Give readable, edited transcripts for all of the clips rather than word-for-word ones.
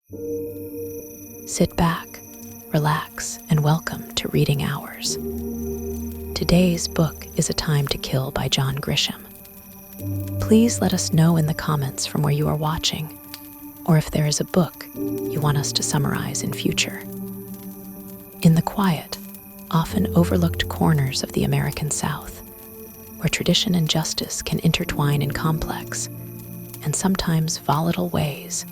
Sit back, relax, and welcome to Reading Hours. Today's book is A Time to Kill by John Grisham. Please let us know in the comments from where you are watching, or if there is a book you want us to summarize in future. In the quiet, often overlooked corners of the American South, where tradition and justice can intertwine in complex and sometimes volatile ways,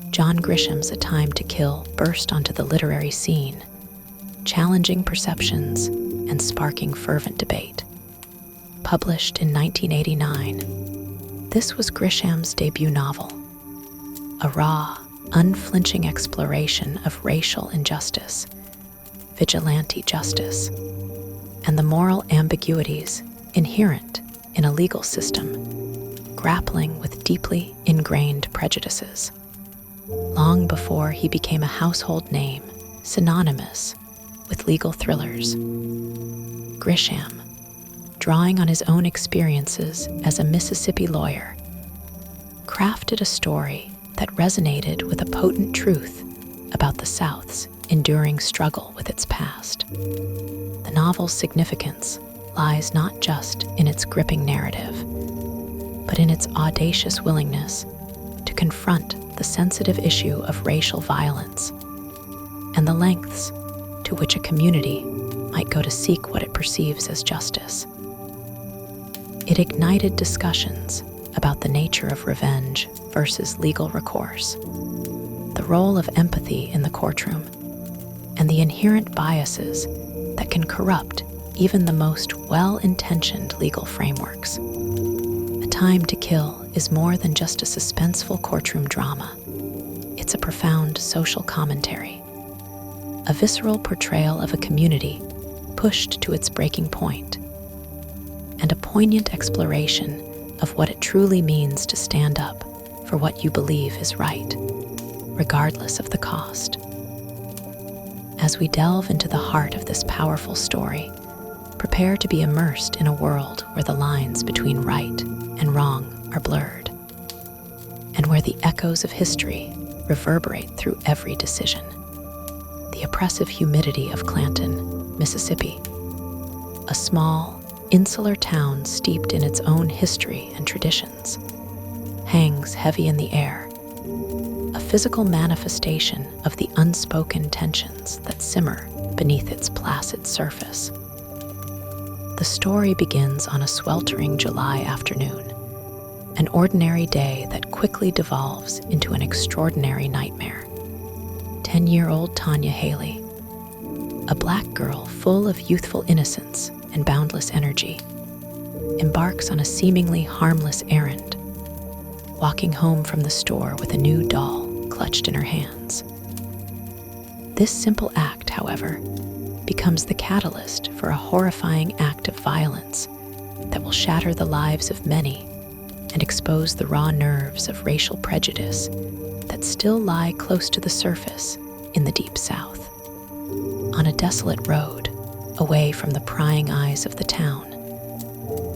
John Grisham's A Time to Kill burst onto the literary scene, challenging perceptions and sparking fervent debate. Published in 1989, this was Grisham's debut novel, a raw, unflinching exploration of racial injustice, vigilante justice, and the moral ambiguities inherent in a legal system grappling with deeply ingrained prejudices. Long before he became a household name synonymous with legal thrillers, Grisham, drawing on his own experiences as a Mississippi lawyer, crafted a story that resonated with a potent truth about the South's enduring struggle with its past. The novel's significance lies not just in its gripping narrative, but in its audacious willingness to confront the sensitive issue of racial violence and the lengths to which a community might go to seek what it perceives as justice. It ignited discussions about the nature of revenge versus legal recourse, the role of empathy in the courtroom, and the inherent biases that can corrupt even the most well-intentioned legal frameworks. A Time to Kill is more than just a suspenseful courtroom drama. It's a profound social commentary, a visceral portrayal of a community pushed to its breaking point, and a poignant exploration of what it truly means to stand up for what you believe is right, regardless of the cost. As we delve into the heart of this powerful story, prepare to be immersed in a world where the lines between right and wrong are blurred, and where the echoes of history reverberate through every decision. The oppressive humidity of Clanton, Mississippi, a small, insular town steeped in its own history and traditions, hangs heavy in the air, a physical manifestation of the unspoken tensions that simmer beneath its placid surface. The story begins on a sweltering July afternoon, an ordinary day that quickly devolves into an extraordinary nightmare. 10-year-old Lee Hailey, a black girl full of youthful innocence and boundless energy, embarks on a seemingly harmless errand, walking home from the store with a new doll clutched in her hands. This simple act, however, becomes the catalyst for a horrifying act of violence that will shatter the lives of many and expose the raw nerves of racial prejudice that still lie close to the surface in the Deep South. On a desolate road, away from the prying eyes of the town,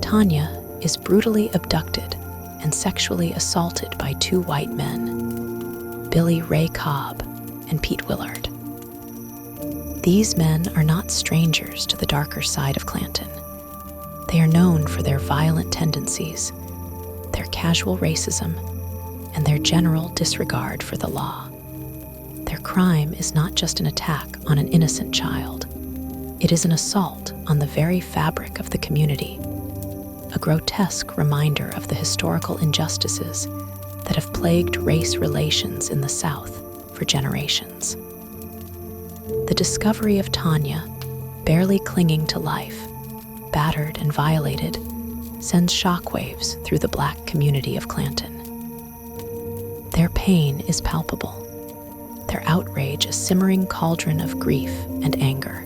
Tanya is brutally abducted and sexually assaulted by two white men, Billy Ray Cobb and Pete Willard. These men are not strangers to the darker side of Clanton. They are known for their violent tendencies, their casual racism, and their general disregard for the law. Their crime is not just an attack on an innocent child. It is an assault on the very fabric of the community, a grotesque reminder of the historical injustices that have plagued race relations in the South for generations. The discovery of Tanya, barely clinging to life, battered and violated, sends shockwaves through the black community of Clanton. Their pain is palpable, their outrage a simmering cauldron of grief and anger.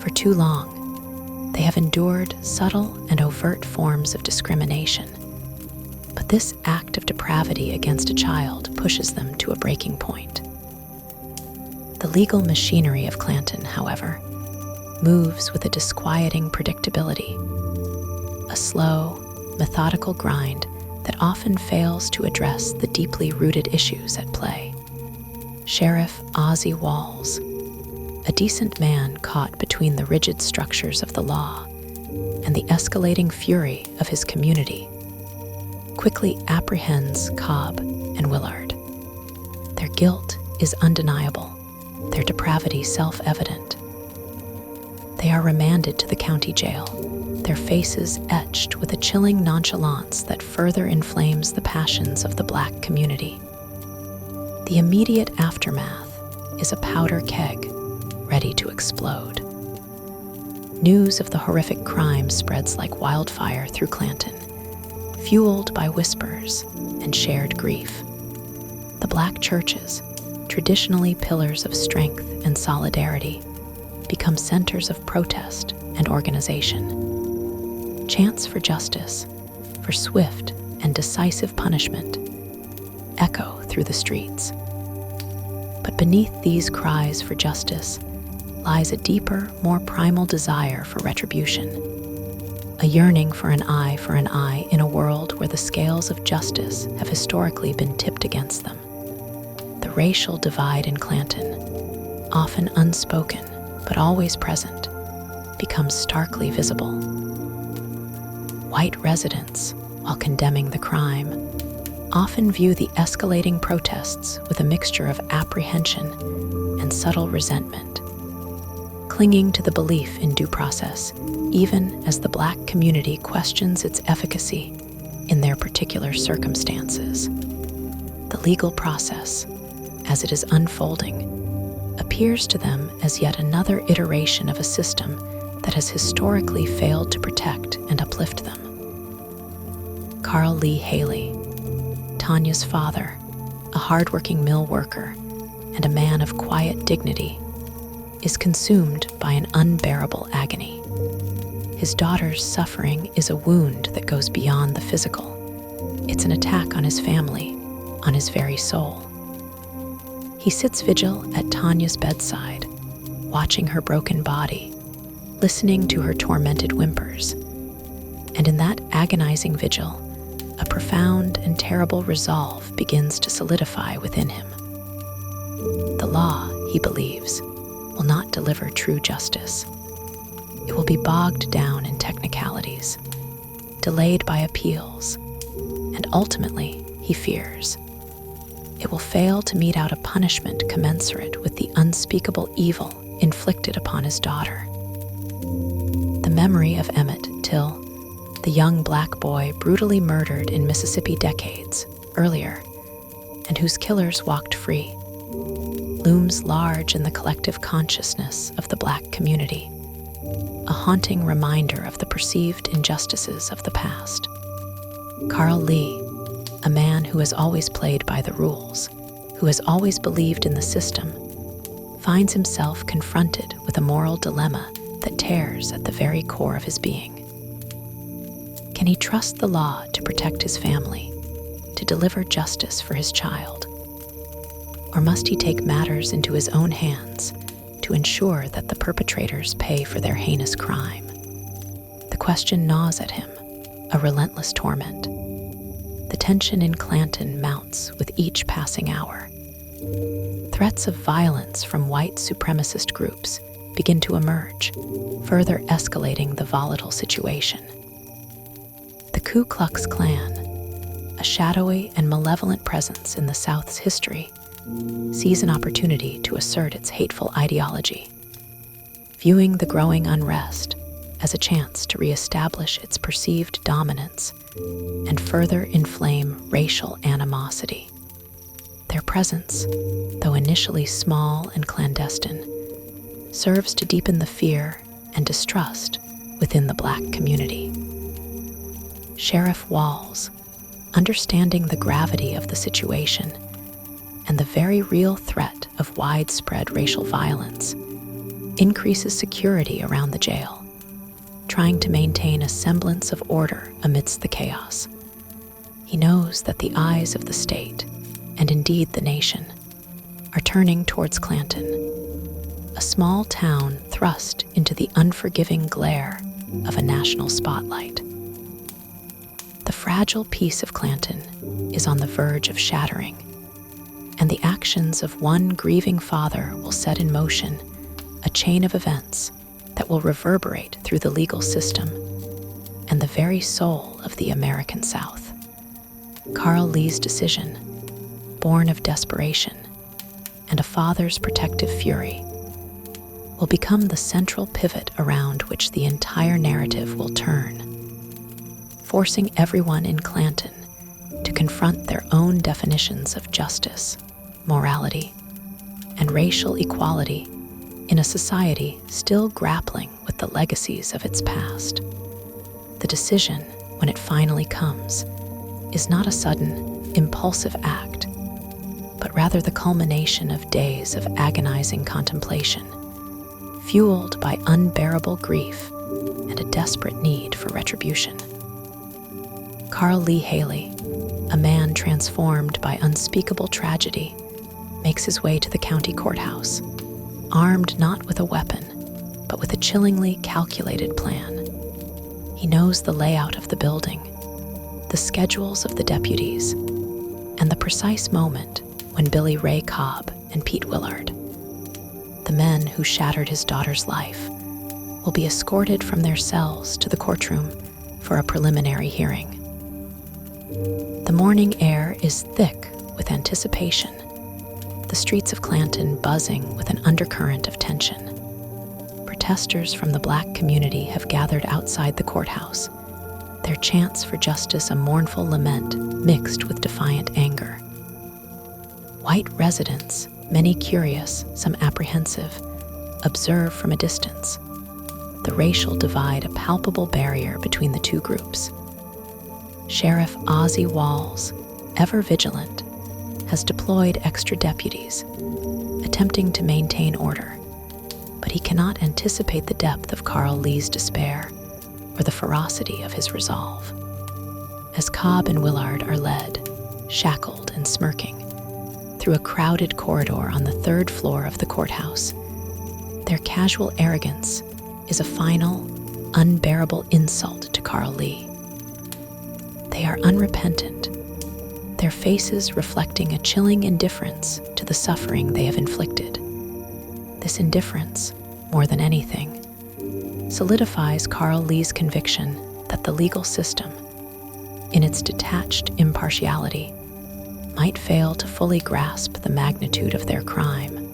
For too long, they have endured subtle and overt forms of discrimination, but this act of depravity against a child pushes them to a breaking point. The legal machinery of Clanton, however, moves with a disquieting predictability, a slow, methodical grind that often fails to address the deeply rooted issues at play. Sheriff Ozzie Walls, a decent man caught between the rigid structures of the law and the escalating fury of his community, quickly apprehends Cobb and Willard. Their guilt is undeniable, their depravity self-evident. They are remanded to the county jail, their faces etched with a chilling nonchalance that further inflames the passions of the Black community. The immediate aftermath is a powder keg ready to explode. News of the horrific crime spreads like wildfire through Clanton, fueled by whispers and shared grief. The Black churches, traditionally pillars of strength and solidarity, become centers of protest and organization. Chants for justice, for swift and decisive punishment, echo through the streets. But beneath these cries for justice lies a deeper, more primal desire for retribution, a yearning for an eye in a world where the scales of justice have historically been tipped against them. The racial divide in Clanton, often unspoken but always present, becomes starkly visible. White residents, while condemning the crime, often view the escalating protests with a mixture of apprehension and subtle resentment, clinging to the belief in due process, even as the Black community questions its efficacy in their particular circumstances. The legal process, as it is unfolding, appears to them as yet another iteration of a system that has historically failed to protect and uplift them. Carl Lee Hailey, Tanya's father, a hardworking mill worker and a man of quiet dignity, is consumed by an unbearable agony. His daughter's suffering is a wound that goes beyond the physical. It's an attack on his family, on his very soul. He sits vigil at Tanya's bedside, watching her broken body, listening to her tormented whimpers. And in that agonizing vigil, a profound and terrible resolve begins to solidify within him. The law, he believes, will not deliver true justice. It will be bogged down in technicalities, delayed by appeals, and ultimately, he fears, it will fail to mete out a punishment commensurate with the unspeakable evil inflicted upon his daughter. The memory of Emmett Till, the young Black boy brutally murdered in Mississippi decades earlier, and whose killers walked free, looms large in the collective consciousness of the Black community, a haunting reminder of the perceived injustices of the past. Carl Lee, a man who has always played by the rules, who has always believed in the system, finds himself confronted with a moral dilemma that tears at the very core of his being. Can he trust the law to protect his family, to deliver justice for his child? Or must he take matters into his own hands to ensure that the perpetrators pay for their heinous crime? The question gnaws at him, a relentless torment. The tension in Clanton mounts with each passing hour. Threats of violence from white supremacist groups begin to emerge, further escalating the volatile situation. The Ku Klux Klan, a shadowy and malevolent presence in the South's history, sees an opportunity to assert its hateful ideology, viewing the growing unrest as a chance to reestablish its perceived dominance and further inflame racial animosity. Their presence, though initially small and clandestine, serves to deepen the fear and distrust within the Black community. Sheriff Walls, understanding the gravity of the situation and the very real threat of widespread racial violence, increases security around the jail, trying to maintain a semblance of order amidst the chaos. He knows that the eyes of the state, and indeed the nation, are turning towards Clanton, a small town thrust into the unforgiving glare of a national spotlight. The fragile peace of Clanton is on the verge of shattering, and the actions of one grieving father will set in motion a chain of events that will reverberate through the legal system and the very soul of the American South. Carl Lee's decision, born of desperation and a father's protective fury, will become the central pivot around which the entire narrative will turn, forcing everyone in Clanton to confront their own definitions of justice, morality, and racial equality in a society still grappling with the legacies of its past. The decision, when it finally comes, is not a sudden, impulsive act, but rather the culmination of days of agonizing contemplation, fueled by unbearable grief and a desperate need for retribution. Carl Lee Hailey, a man transformed by unspeakable tragedy, makes his way to the county courthouse, armed not with a weapon, but with a chillingly calculated plan. He knows the layout of the building, the schedules of the deputies, and the precise moment when Billy Ray Cobb and Pete Willard, the men who shattered his daughter's life, will be escorted from their cells to the courtroom for a preliminary hearing. The morning air is thick with anticipation, the streets of Clanton buzzing with an undercurrent of tension. Protesters from the Black community have gathered outside the courthouse, their chants for justice a mournful lament mixed with defiant anger. White residents, many curious, some apprehensive, observe from a distance, the racial divide a palpable barrier between the two groups. Sheriff Ozzie Walls, ever vigilant, has deployed extra deputies, attempting to maintain order, but he cannot anticipate the depth of Carl Lee's despair or the ferocity of his resolve. As Cobb and Willard are led, shackled and smirking, through a crowded corridor on the third floor of the courthouse, their casual arrogance is a final, unbearable insult to Carl Lee. They are unrepentant, their faces reflecting a chilling indifference to the suffering they have inflicted. This indifference, more than anything, solidifies Carl Lee's conviction that the legal system, in its detached impartiality, might fail to fully grasp the magnitude of their crime,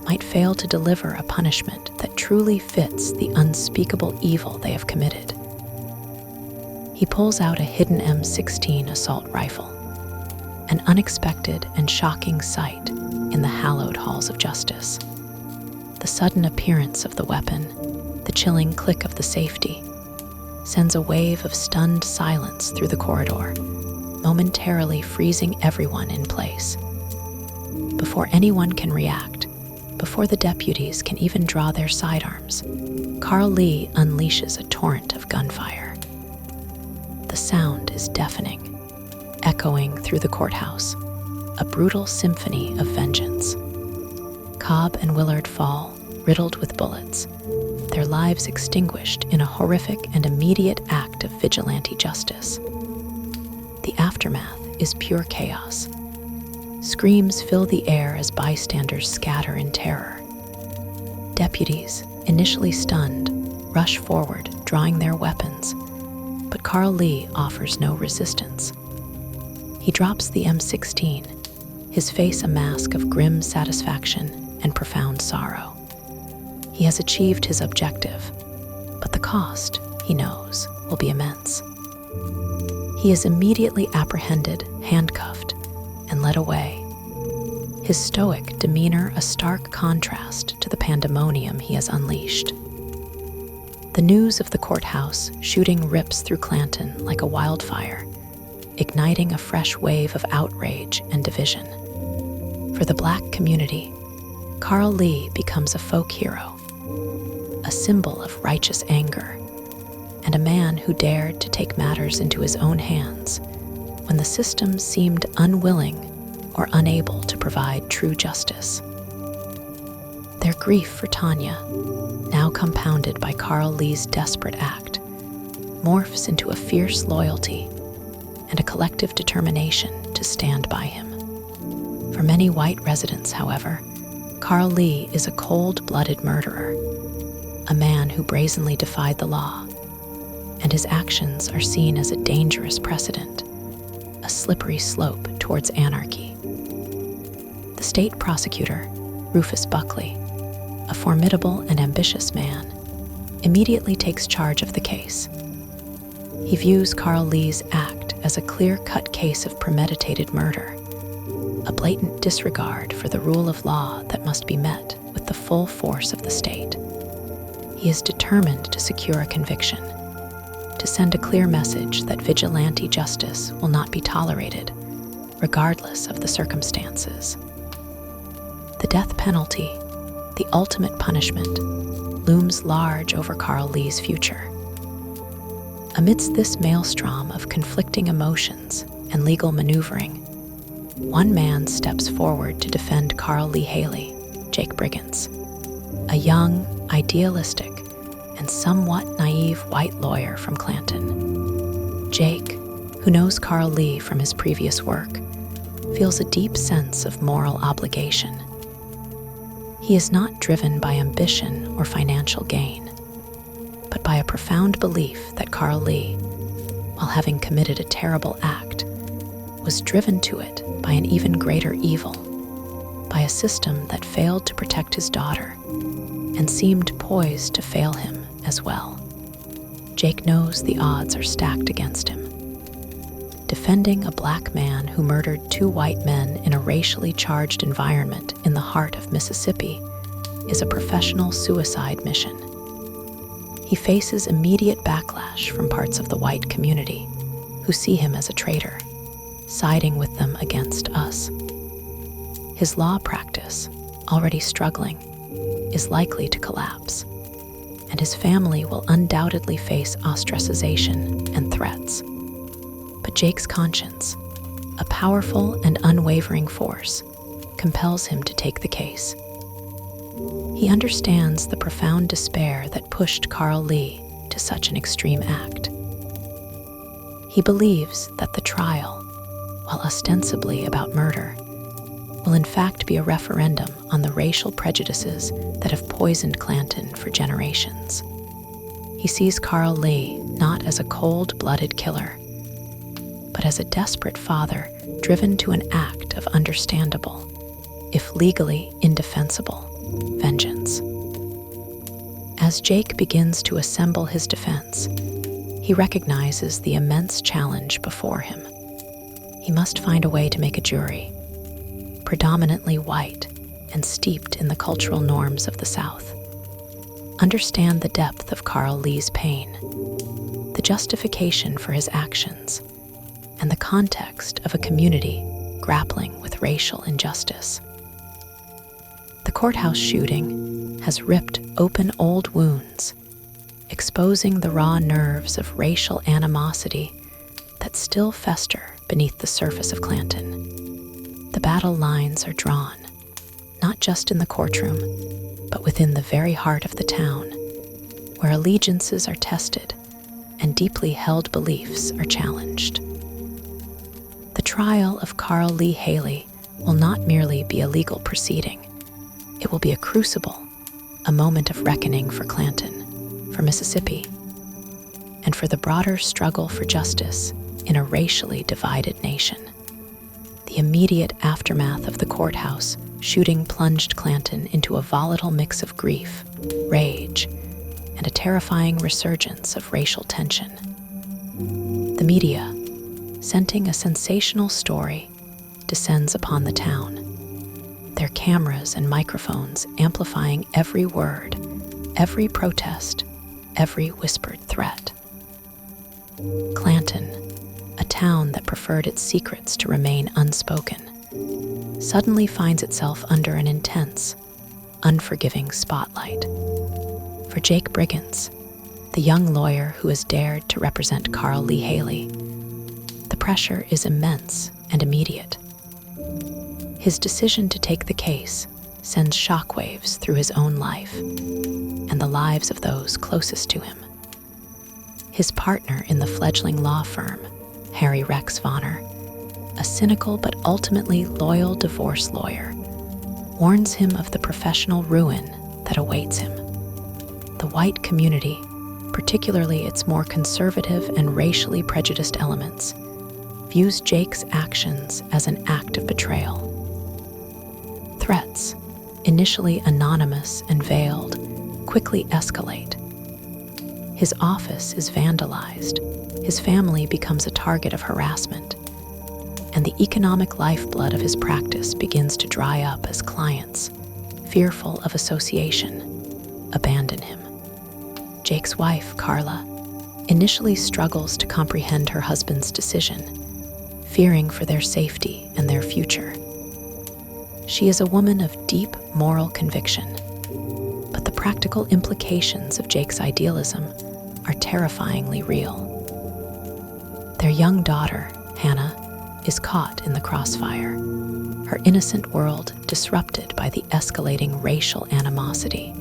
might fail to deliver a punishment that truly fits the unspeakable evil they have committed. He pulls out a hidden M16 assault rifle, an unexpected and shocking sight in the hallowed halls of justice. The sudden appearance of the weapon, the chilling click of the safety, sends a wave of stunned silence through the corridor, momentarily freezing everyone in place. Before anyone can react, before the deputies can even draw their sidearms, Carl Lee unleashes a torrent of gunfire. The sound is deafening, echoing through the courthouse, a brutal symphony of vengeance. Cobb and Willard fall, riddled with bullets, their lives extinguished in a horrific and immediate act of vigilante justice. The aftermath is pure chaos. Screams fill the air as bystanders scatter in terror. Deputies, initially stunned, rush forward, drawing their weapons, but Carl Lee offers no resistance. He drops the M16, his face a mask of grim satisfaction and profound sorrow. He has achieved his objective, but the cost, he knows, will be immense. He is immediately apprehended, handcuffed, and led away, his stoic demeanor a stark contrast to the pandemonium he has unleashed. The news of the courthouse shooting rips through Clanton like a wildfire, igniting a fresh wave of outrage and division. For the Black community, Carl Lee becomes a folk hero, a symbol of righteous anger, and a man who dared to take matters into his own hands when the system seemed unwilling or unable to provide true justice. Their grief for Tanya, now compounded by Carl Lee's desperate act, morphs into a fierce loyalty and a collective determination to stand by him. For many white residents, however, Carl Lee is a cold-blooded murderer, a man who brazenly defied the law, and his actions are seen as a dangerous precedent, a slippery slope towards anarchy. The state prosecutor, Rufus Buckley, a formidable and ambitious man, immediately takes charge of the case. He views Carl Lee's act as a clear-cut case of premeditated murder, a blatant disregard for the rule of law that must be met with the full force of the state. He is determined to secure a conviction, to send a clear message that vigilante justice will not be tolerated, regardless of the circumstances. The death penalty, the ultimate punishment, looms large over Carl Lee's future. Amidst this maelstrom of conflicting emotions and legal maneuvering, one man steps forward to defend Carl Lee Hailey, Jake Brigance, a young, idealistic, and somewhat naive white lawyer from Clanton. Jake, who knows Carl Lee from his previous work, feels a deep sense of moral obligation. He is not driven by ambition or financial gain, but by a profound belief that Carl Lee, while having committed a terrible act, was driven to it by an even greater evil, by a system that failed to protect his daughter and seemed poised to fail him as well. Jake knows the odds are stacked against him. Defending a black man who murdered two white men in a racially charged environment in the heart of Mississippi is a professional suicide mission. He faces immediate backlash from parts of the white community who see him as a traitor, siding with them against us. His law practice, already struggling, is likely to collapse, and his family will undoubtedly face ostracization and threats. But Jake's conscience, a powerful and unwavering force, compels him to take the case. He understands the profound despair that pushed Carl Lee to such an extreme act. He believes that the trial, while ostensibly about murder, will in fact be a referendum on the racial prejudices that have poisoned Clanton for generations. He sees Carl Lee not as a cold-blooded killer, but as a desperate father driven to an act of understandable, if legally indefensible, vengeance. As Jake begins to assemble his defense, he recognizes the immense challenge before him. He must find a way to make a jury, predominantly white and steeped in the cultural norms of the South, understand the depth of Carl Lee's pain, the justification for his actions, and the context of a community grappling with racial injustice. The courthouse shooting has ripped open old wounds, exposing the raw nerves of racial animosity that still fester beneath the surface of Clanton. The battle lines are drawn, not just in the courtroom, but within the very heart of the town, where allegiances are tested and deeply held beliefs are challenged. The trial of Carl Lee Hailey will not merely be a legal proceeding. It will be a crucible, a moment of reckoning for Clanton, for Mississippi, and for the broader struggle for justice in a racially divided nation. The immediate aftermath of the courthouse shooting plunged Clanton into a volatile mix of grief, rage, and a terrifying resurgence of racial tension. The media, scenting a sensational story, descends upon the town, their cameras and microphones amplifying every word, every protest, every whispered threat. Clanton, a town that preferred its secrets to remain unspoken, suddenly finds itself under an intense, unforgiving spotlight. For Jake Brigance, the young lawyer who has dared to represent Carl Lee Hailey, the pressure is immense and immediate. His decision to take the case sends shockwaves through his own life and the lives of those closest to him. His partner in the fledgling law firm, Harry Rex Vonner, a cynical but ultimately loyal divorce lawyer, warns him of the professional ruin that awaits him. The white community, particularly its more conservative and racially prejudiced elements, views Jake's actions as an act of betrayal. Threats, initially anonymous and veiled, quickly escalate. His office is vandalized, his family becomes a target of harassment, and the economic lifeblood of his practice begins to dry up as clients, fearful of association, abandon him. Jake's wife, Carla, initially struggles to comprehend her husband's decision, fearing for their safety and their future. She is a woman of deep moral conviction, but the practical implications of Jake's idealism are terrifyingly real. Their young daughter, Hannah, is caught in the crossfire, her innocent world disrupted by the escalating racial animosity.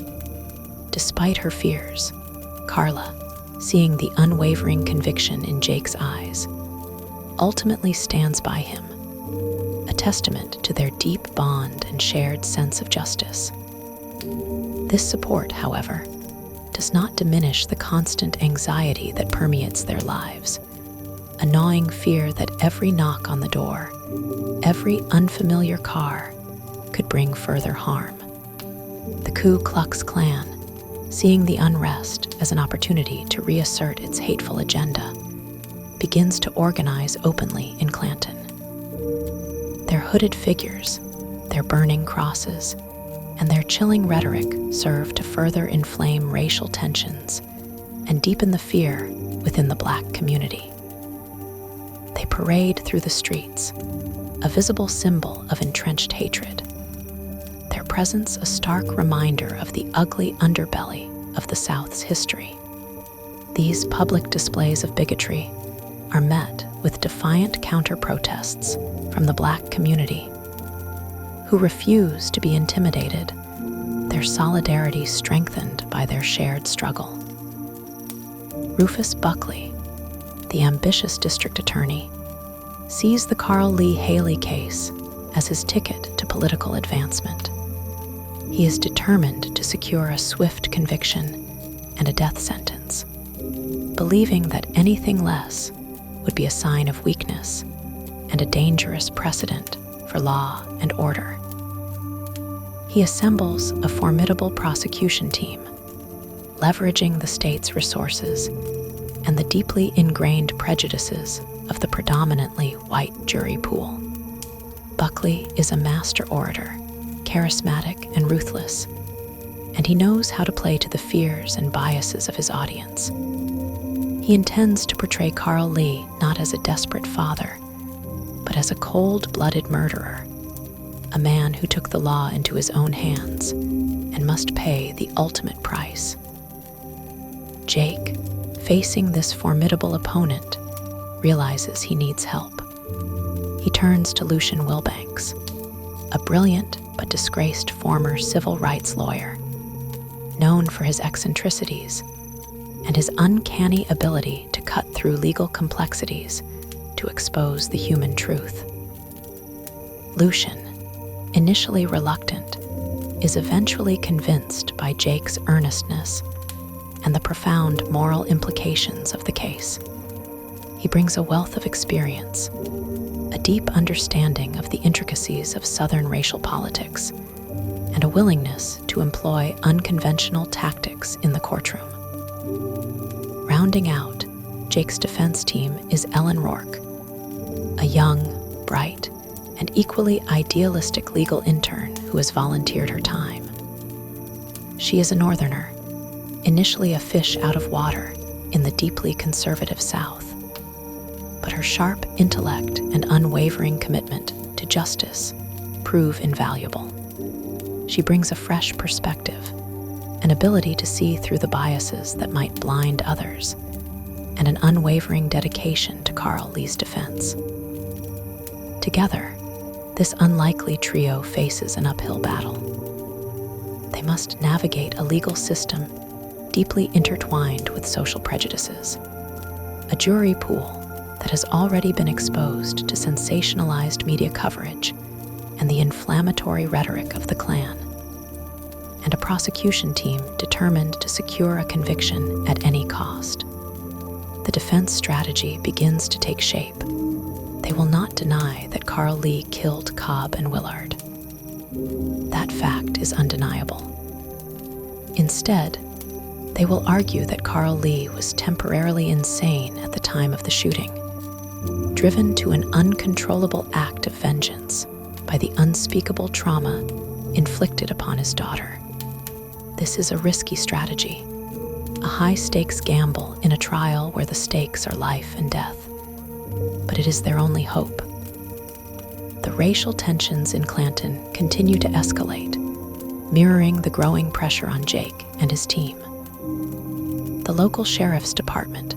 Despite her fears, Carla, seeing the unwavering conviction in Jake's eyes, ultimately stands by him, a testament to their deep bond and shared sense of justice. This support, however, does not diminish the constant anxiety that permeates their lives, a gnawing fear that every knock on the door, every unfamiliar car, could bring further harm. The Ku Klux Klan, seeing the unrest as an opportunity to reassert its hateful agenda, begins to organize openly in Clanton. Their hooded figures, their burning crosses, and their chilling rhetoric serve to further inflame racial tensions and deepen the fear within the Black community. They parade through the streets, a visible symbol of entrenched hatred, their presence a stark reminder of the ugly underbelly of the South's history. These public displays of bigotry are met with defiant counter-protests from the Black community, who refuse to be intimidated, their solidarity strengthened by their shared struggle. Rufus Buckley, the ambitious district attorney, sees the Lee Hailey case as his ticket to political advancement. He is determined to secure a swift conviction and a death sentence, believing that anything less would be a sign of weakness and a dangerous precedent for law and order. He assembles a formidable prosecution team, leveraging the state's resources and the deeply ingrained prejudices of the predominantly white jury pool. Buckley is a master orator, charismatic and ruthless, and he knows how to play to the fears and biases of his audience. He intends to portray Carl Lee not as a desperate father, but as a cold-blooded murderer, a man who took the law into his own hands and must pay the ultimate price. Jake, facing this formidable opponent, realizes he needs help. He turns to Lucian Wilbanks, a brilliant but disgraced former civil rights lawyer, known for his eccentricities and his uncanny ability to cut through legal complexities to expose the human truth. Lucian, initially reluctant, is eventually convinced by Jake's earnestness and the profound moral implications of the case. He brings a wealth of experience, a deep understanding of the intricacies of Southern racial politics, and a willingness to employ unconventional tactics in the courtroom. Rounding out Jake's defense team is Ellen Rourke, a young, bright, and equally idealistic legal intern who has volunteered her time. She is a Northerner, initially a fish out of water in the deeply conservative South. But her sharp intellect and unwavering commitment to justice prove invaluable. She brings a fresh perspective, an ability to see through the biases that might blind others, and an unwavering dedication to Carl Lee's defense. Together, this unlikely trio faces an uphill battle. They must navigate a legal system deeply intertwined with social prejudices, a jury pool that has already been exposed to sensationalized media coverage and the inflammatory rhetoric of the Klan, and a prosecution team determined to secure a conviction at any cost. The defense strategy begins to take shape. They will not deny that Carl Lee killed Cobb and Willard. That fact is undeniable. Instead, they will argue that Carl Lee was temporarily insane at the time of the shooting, driven to an uncontrollable act of vengeance by the unspeakable trauma inflicted upon his daughter. This is a risky strategy, a high-stakes gamble in a trial where the stakes are life and death. But it is their only hope. The racial tensions in Clanton continue to escalate, mirroring the growing pressure on Jake and his team. The local sheriff's department,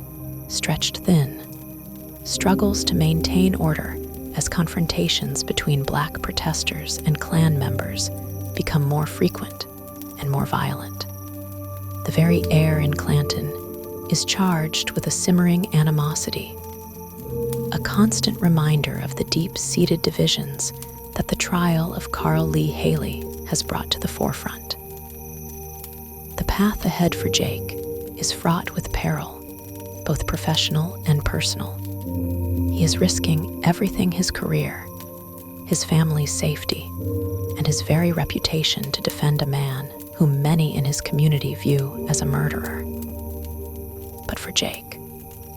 stretched thin, struggles to maintain order as confrontations between Black protesters and Klan members become more frequent and more violent. The very air in Clanton is charged with a simmering animosity, a constant reminder of the deep-seated divisions that the trial of Carl Lee Hailey has brought to the forefront. The path ahead for Jake is fraught with peril, both professional and personal. He is risking everything: his career, his family's safety, and his very reputation to defend a man whom many in his community view as a murderer. But for Jake,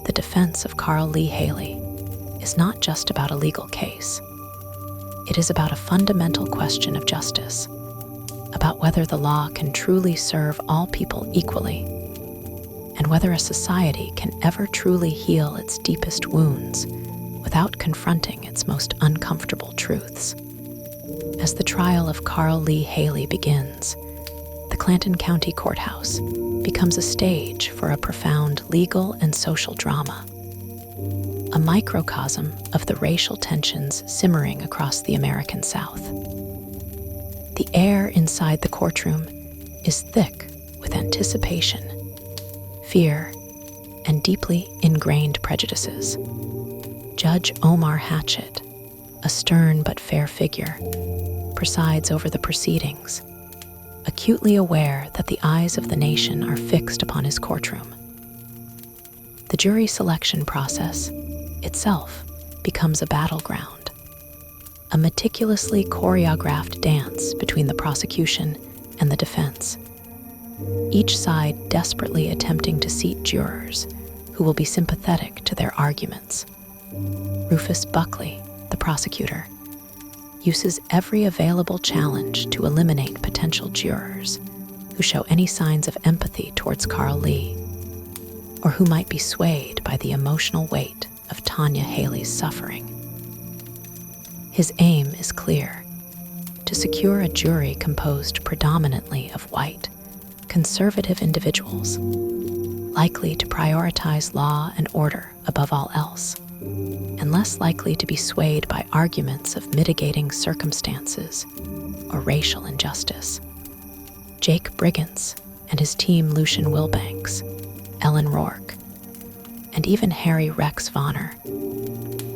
the defense of Carl Lee Hailey is not just about a legal case. It is about a fundamental question of justice, about whether the law can truly serve all people equally, and whether a society can ever truly heal its deepest wounds without confronting its most uncomfortable truths. As the trial of Carl Lee Hailey begins, the Clanton County Courthouse becomes a stage for a profound legal and social drama, a microcosm of the racial tensions simmering across the American South. The air inside the courtroom is thick with anticipation, fear, and deeply ingrained prejudices. Judge Omar Hatchett, a stern but fair figure, presides over the proceedings, acutely aware that the eyes of the nation are fixed upon his courtroom. The jury selection process itself becomes a battleground, a meticulously choreographed dance between the prosecution and the defense, each side desperately attempting to seat jurors who will be sympathetic to their arguments. Rufus Buckley, the prosecutor, uses every available challenge to eliminate potential jurors who show any signs of empathy towards Carl Lee, or who might be swayed by the emotional weight of Tanya Haley's suffering. His aim is clear: to secure a jury composed predominantly of white, conservative individuals, likely to prioritize law and order above all else, and less likely to be swayed by arguments of mitigating circumstances or racial injustice. Jake Brigance and his team Lucian Wilbanks, Ellen Rourke, and even Harry Rex Vonner,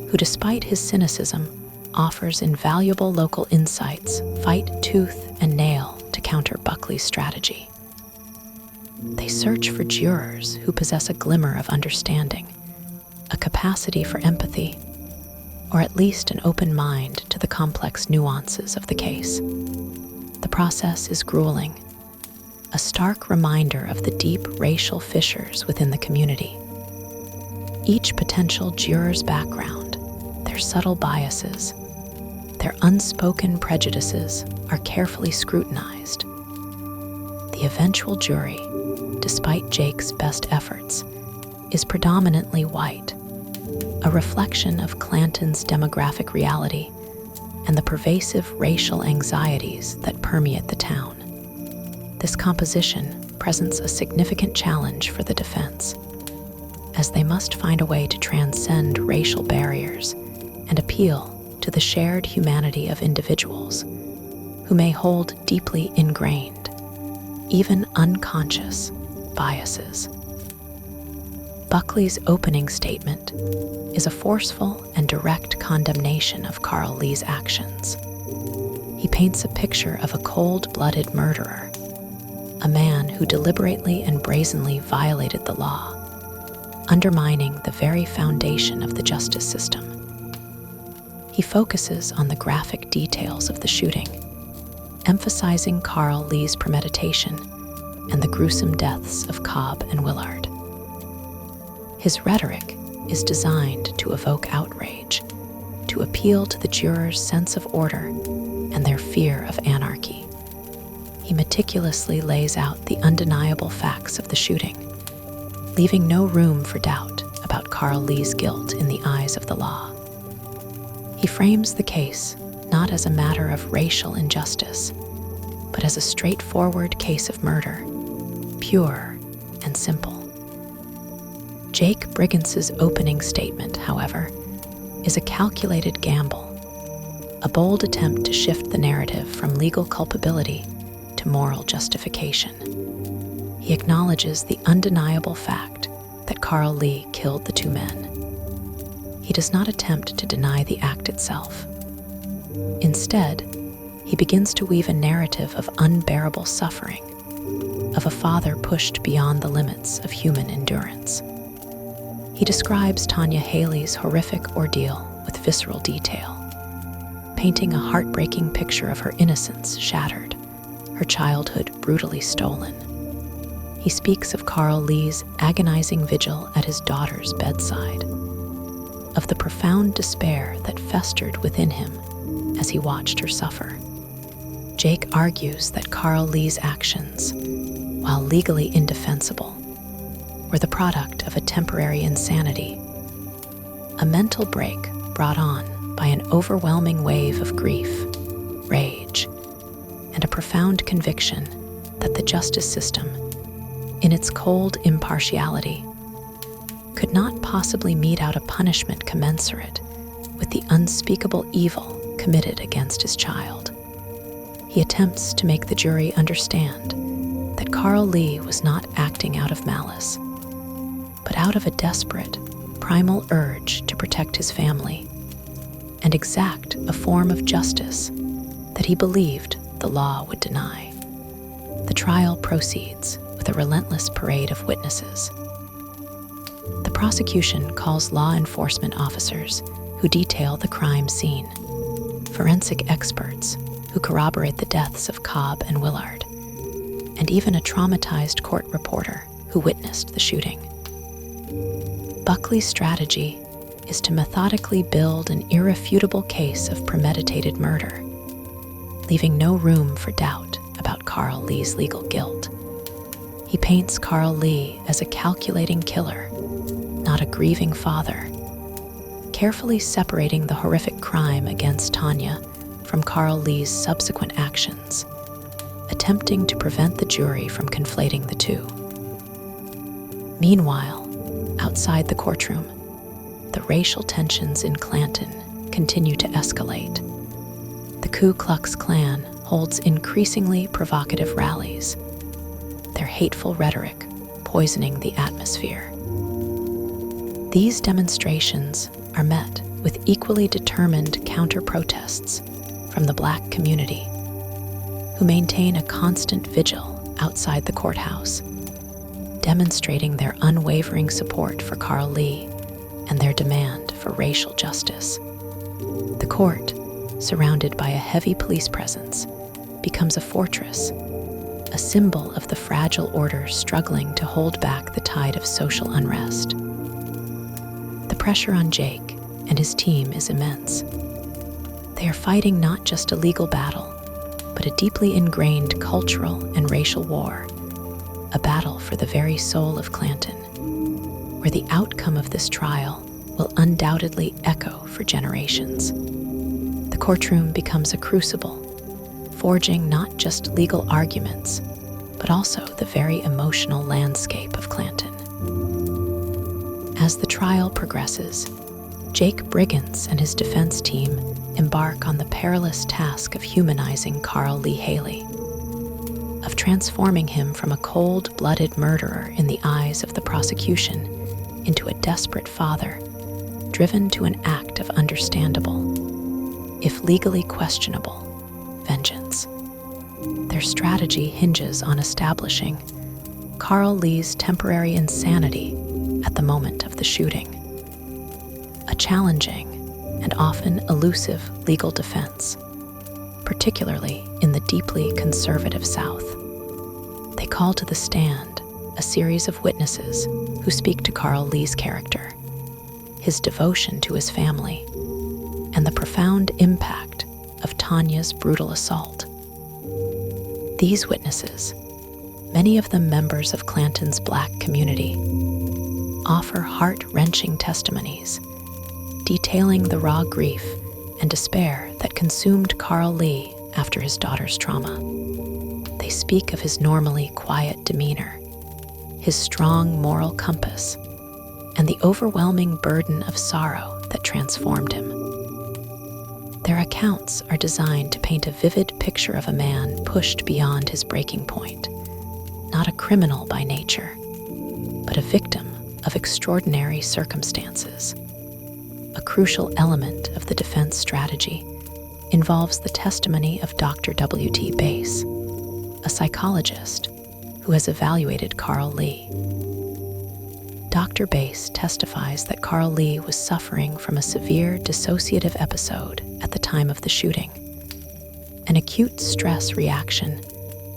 who despite his cynicism offers invaluable local insights, fight tooth and nail to counter Buckley's strategy. They search for jurors who possess a glimmer of understanding, a capacity for empathy, or at least an open mind to the complex nuances of the case. The process is grueling, a stark reminder of the deep racial fissures within the community. Each potential juror's background, their subtle biases, their unspoken prejudices are carefully scrutinized. The eventual jury, despite Jake's best efforts, is predominantly white, a reflection of Clanton's demographic reality and the pervasive racial anxieties that permeate the town. This composition presents a significant challenge for the defense, as they must find a way to transcend racial barriers and appeal to the shared humanity of individuals who may hold deeply ingrained, even unconscious, biases. Buckley's opening statement is a forceful and direct condemnation of Carl Lee's actions. He paints a picture of a cold-blooded murderer, a man who deliberately and brazenly violated the law, undermining the very foundation of the justice system. He focuses on the graphic details of the shooting, emphasizing Carl Lee's premeditation and the gruesome deaths of Cobb and Willard. His rhetoric is designed to evoke outrage, to appeal to the jurors' sense of order and their fear of anarchy. He meticulously lays out the undeniable facts of the shooting, leaving no room for doubt about Carl Lee's guilt in the eyes of the law. He frames the case not as a matter of racial injustice, but as a straightforward case of murder, pure and simple. Jake Brigance's opening statement, however, is a calculated gamble, a bold attempt to shift the narrative from legal culpability to moral justification. He acknowledges the undeniable fact that Carl Lee killed the two men. He does not attempt to deny the act itself. Instead, he begins to weave a narrative of unbearable suffering, of a father pushed beyond the limits of human endurance. He describes Lee Hailey's horrific ordeal with visceral detail, painting a heartbreaking picture of her innocence shattered, her childhood brutally stolen. He speaks of Carl Lee's agonizing vigil at his daughter's bedside, of the profound despair that festered within him as he watched her suffer. Jake argues that Carl Lee's actions, while legally indefensible, were the product of a temporary insanity, a mental break brought on by an overwhelming wave of grief, rage, and a profound conviction that the justice system, in its cold impartiality, could not possibly mete out a punishment commensurate with the unspeakable evil committed against his child. He attempts to make the jury understand that Carl Lee was not acting out of malice, but out of a desperate, primal urge to protect his family and exact a form of justice that he believed the law would deny. The trial proceeds with a relentless parade of witnesses. The prosecution calls law enforcement officers who detail the crime scene, forensic experts who corroborate the deaths of Cobb and Willard, and even a traumatized court reporter who witnessed the shooting. Buckley's strategy is to methodically build an irrefutable case of premeditated murder, leaving no room for doubt about Carl Lee's legal guilt. He paints Carl Lee as a calculating killer, not a grieving father, carefully separating the horrific crime against Tanya from Carl Lee's subsequent actions, attempting to prevent the jury from conflating the two. Meanwhile, outside the courtroom, the racial tensions in Clanton continue to escalate. The Ku Klux Klan holds increasingly provocative rallies, their hateful rhetoric poisoning the atmosphere. These demonstrations are met with equally determined counter-protests from the Black community, who maintain a constant vigil outside the courthouse, demonstrating their unwavering support for Carl Lee and their demand for racial justice. The court, surrounded by a heavy police presence, becomes a fortress, a symbol of the fragile order struggling to hold back the tide of social unrest. The pressure on Jake and his team is immense. They are fighting not just a legal battle, but a deeply ingrained cultural and racial war, a battle for the very soul of Clanton, where the outcome of this trial will undoubtedly echo for generations. The courtroom becomes a crucible, forging not just legal arguments, but also the very emotional landscape of Clanton. As the trial progresses, Jake Brigance and his defense team embark on the perilous task of humanizing Carl Lee Hailey, of transforming him from a cold-blooded murderer in the eyes of the prosecution into a desperate father driven to an act of understandable, if legally questionable, vengeance. Their strategy hinges on establishing Carl Lee's temporary insanity at the moment of the shooting, a challenging and often elusive legal defense, particularly in the deeply conservative South. They call to the stand a series of witnesses who speak to Carl Lee's character, his devotion to his family, and the profound impact of Tanya's brutal assault. These witnesses, many of them members of Clanton's Black community, offer heart-wrenching testimonies detailing the raw grief and despair that consumed Carl Lee after his daughter's trauma. They speak of his normally quiet demeanor, his strong moral compass, and the overwhelming burden of sorrow that transformed him. Their accounts are designed to paint a vivid picture of a man pushed beyond his breaking point, not a criminal by nature, but a victim of extraordinary circumstances. A crucial element of the defense strategy involves the testimony of Dr. W.T. Bass, a psychologist who has evaluated Carl Lee. Dr. Bass testifies that Carl Lee was suffering from a severe dissociative episode at the time of the shooting, an acute stress reaction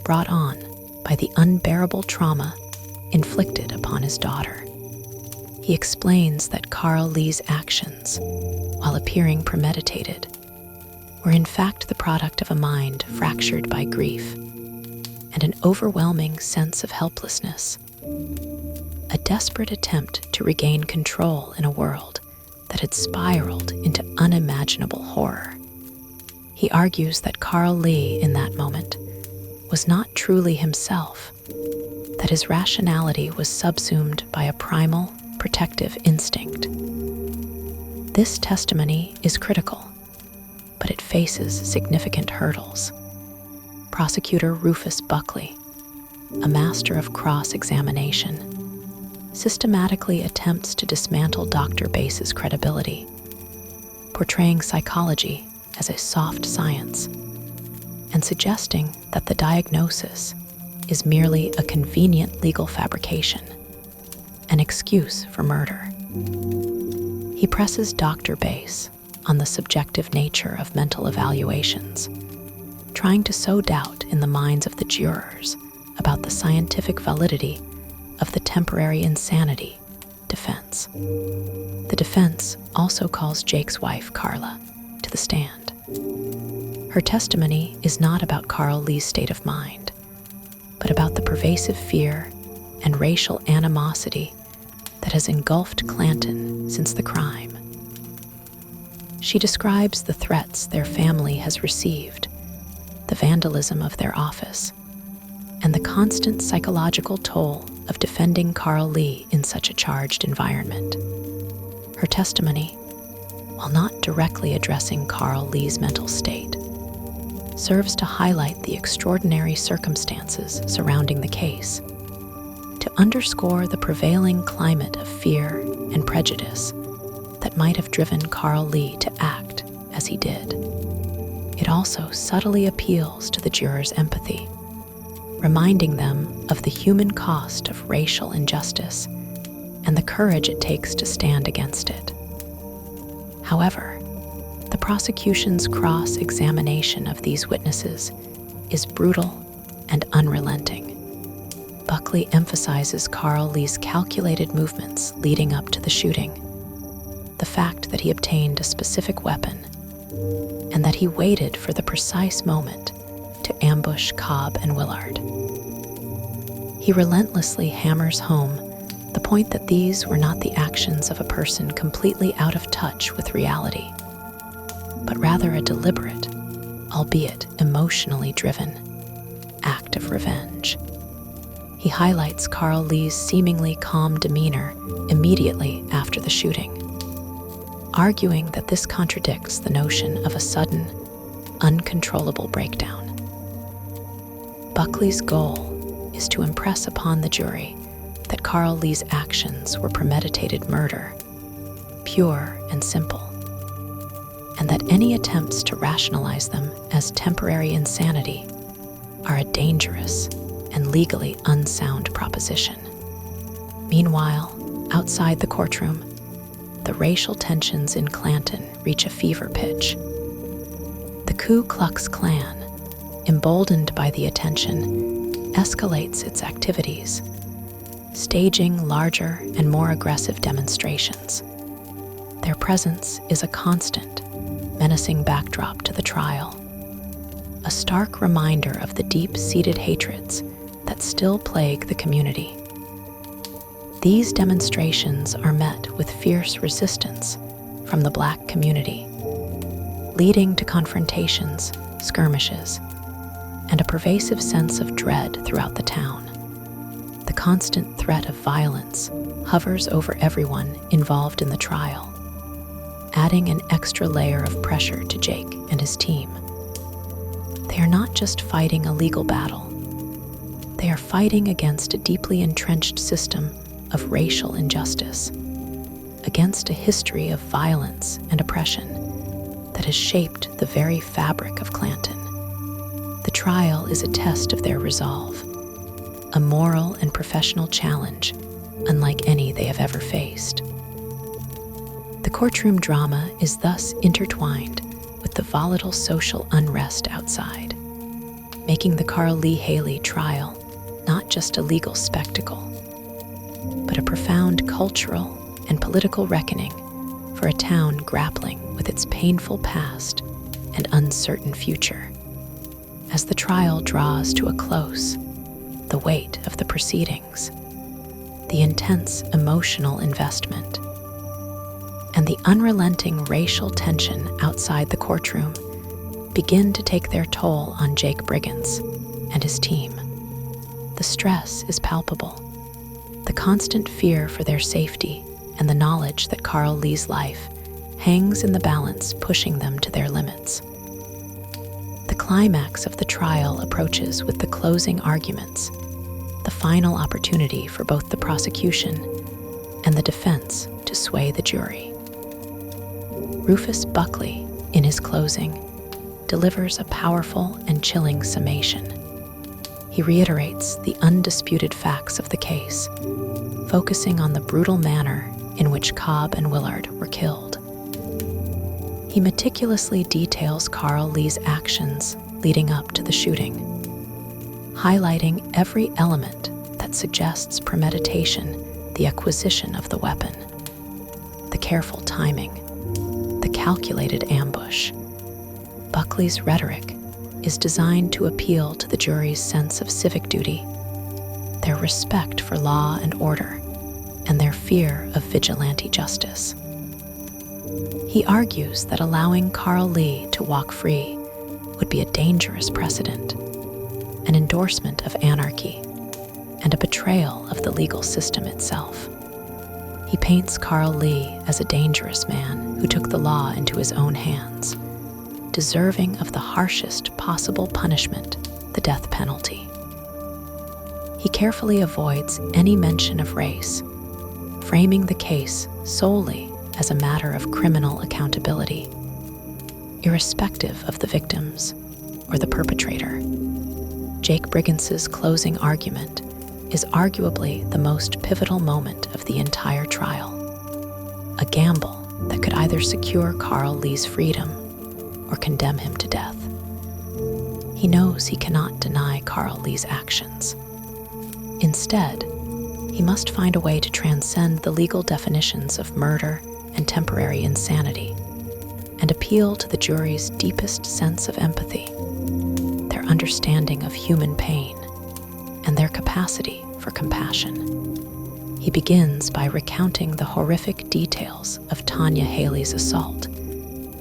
brought on by the unbearable trauma inflicted upon his daughter. He explains that Carl Lee's actions, while appearing premeditated, were in fact the product of a mind fractured by grief and an overwhelming sense of helplessness, a desperate attempt to regain control in a world that had spiraled into unimaginable horror. He argues that Carl Lee, in that moment, was not truly himself, that his rationality was subsumed by a primal, protective instinct. This testimony is critical, but it faces significant hurdles. Prosecutor Rufus Buckley, a master of cross-examination, systematically attempts to dismantle Dr. Bass's credibility, portraying psychology as a soft science and suggesting that the diagnosis is merely a convenient legal fabrication, an excuse for murder. He presses Dr. Bass on the subjective nature of mental evaluations, trying to sow doubt in the minds of the jurors about the scientific validity of the temporary insanity defense. The defense also calls Jake's wife, Carla, to the stand. Her testimony is not about Carl Lee's state of mind, but about the pervasive fear and racial animosity that has engulfed Clanton since the crime. She describes the threats their family has received, the vandalism of their office, and the constant psychological toll of defending Carl Lee in such a charged environment. Her testimony, while not directly addressing Carl Lee's mental state, serves to highlight the extraordinary circumstances surrounding the case, to underscore the prevailing climate of fear and prejudice that might have driven Carl Lee to act as he did. It also subtly appeals to the jurors' empathy, reminding them of the human cost of racial injustice and the courage it takes to stand against it. However, the prosecution's cross-examination of these witnesses is brutal and unrelenting. Buckley emphasizes Carl Lee's calculated movements leading up to the shooting, the fact that he obtained a specific weapon, and that he waited for the precise moment to ambush Cobb and Willard. He relentlessly hammers home the point that these were not the actions of a person completely out of touch with reality, but rather a deliberate, albeit emotionally driven, act of revenge. He highlights Carl Lee's seemingly calm demeanor immediately after the shooting, arguing that this contradicts the notion of a sudden, uncontrollable breakdown. Buckley's goal is to impress upon the jury that Carl Lee's actions were premeditated murder, pure and simple, and that any attempts to rationalize them as temporary insanity are a dangerous and legally unsound proposition. Meanwhile, outside the courtroom, the racial tensions in Clanton reach a fever pitch. The Ku Klux Klan, emboldened by the attention, escalates its activities, staging larger and more aggressive demonstrations. Their presence is a constant, menacing backdrop to the trial, a stark reminder of the deep-seated hatreds that still plague the community. These demonstrations are met with fierce resistance from the Black community, leading to confrontations, skirmishes, and a pervasive sense of dread throughout the town. The constant threat of violence hovers over everyone involved in the trial, adding an extra layer of pressure to Jake and his team. They are not just fighting a legal battle. They are fighting against a deeply entrenched system of racial injustice, against a history of violence and oppression that has shaped the very fabric of Clanton. The trial is a test of their resolve, a moral and professional challenge unlike any they have ever faced. The courtroom drama is thus intertwined with the volatile social unrest outside, making the Carl Lee Hailey trial not just a legal spectacle, but a profound cultural and political reckoning for a town grappling with its painful past and uncertain future. As the trial draws to a close, the weight of the proceedings, the intense emotional investment, and the unrelenting racial tension outside the courtroom begin to take their toll on Jake Brigance and his team. The stress is palpable. The constant fear for their safety and the knowledge that Carl Lee's life hangs in the balance, pushing them to their limits. The climax of the trial approaches with the closing arguments, the final opportunity for both the prosecution and the defense to sway the jury. Rufus Buckley, in his closing, delivers a powerful and chilling summation. He reiterates the undisputed facts of the case, focusing on the brutal manner in which Cobb and Willard were killed. He meticulously details Carl Lee's actions leading up to the shooting, highlighting every element that suggests premeditation, the acquisition of the weapon, the careful timing, the calculated ambush. Buckley's rhetoric is designed to appeal to the jury's sense of civic duty, their respect for law and order, and their fear of vigilante justice. He argues that allowing Carl Lee to walk free would be a dangerous precedent, an endorsement of anarchy, and a betrayal of the legal system itself. He paints Carl Lee as a dangerous man who took the law into his own hands, deserving of the harshest possible punishment, the death penalty. He carefully avoids any mention of race, framing the case solely as a matter of criminal accountability, irrespective of the victims or the perpetrator. Jake Brigance's closing argument is arguably the most pivotal moment of the entire trial, a gamble that could either secure Carl Lee's freedom or condemn him to death. He knows he cannot deny Carl Lee's actions. Instead, he must find a way to transcend the legal definitions of murder and temporary insanity and appeal to the jury's deepest sense of empathy, their understanding of human pain, and their capacity for compassion. He begins by recounting the horrific details of Tanya Haley's assault,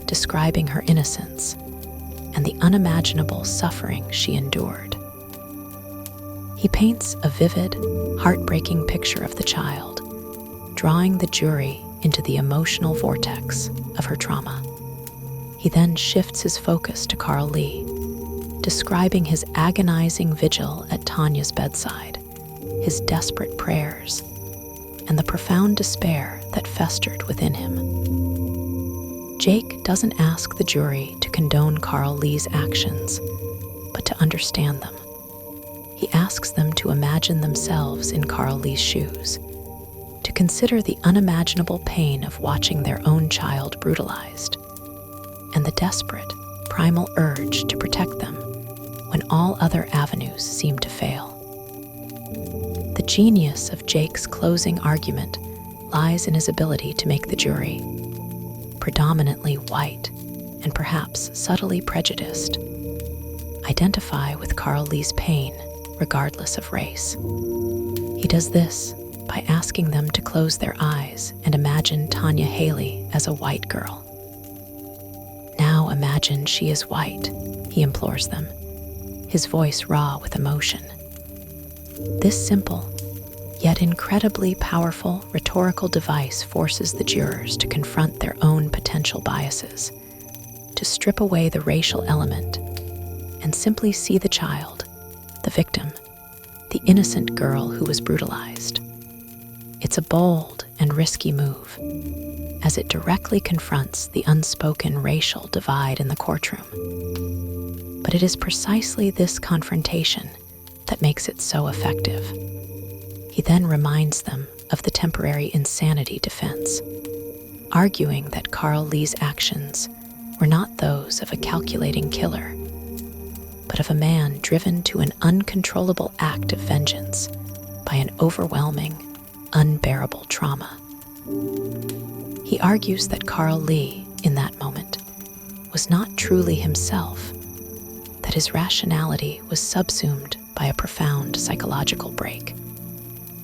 describing her innocence and the unimaginable suffering she endured. He paints a vivid, heartbreaking picture of the child, drawing the jury into the emotional vortex of her trauma. He then shifts his focus to Carl Lee, describing his agonizing vigil at Tanya's bedside, his desperate prayers, and the profound despair that festered within him. Jake doesn't ask the jury to condone Carl Lee's actions, but to understand them. He asks them to imagine themselves in Carl Lee's shoes, to consider the unimaginable pain of watching their own child brutalized, and the desperate, primal urge to protect them when all other avenues seem to fail. The genius of Jake's closing argument lies in his ability to make the jury, predominantly white and perhaps subtly prejudiced, identify with Carl Lee's pain regardless of race. He does this by asking them to close their eyes and imagine Tanya Hailey as a white girl. "Now imagine she is white," he implores them, his voice raw with emotion. This simple, yet incredibly powerful rhetorical device forces the jurors to confront their own potential biases, to strip away the racial element, and simply see the child, the victim, the innocent girl who was brutalized. It's a bold and risky move, as it directly confronts the unspoken racial divide in the courtroom. But it is precisely this confrontation that makes it so effective. He then reminds them of the temporary insanity defense, arguing that Carl Lee's actions were not those of a calculating killer, but of a man driven to an uncontrollable act of vengeance by an overwhelming, unbearable trauma. He argues that Carl Lee, in that moment, was not truly himself, that his rationality was subsumed by a profound psychological break.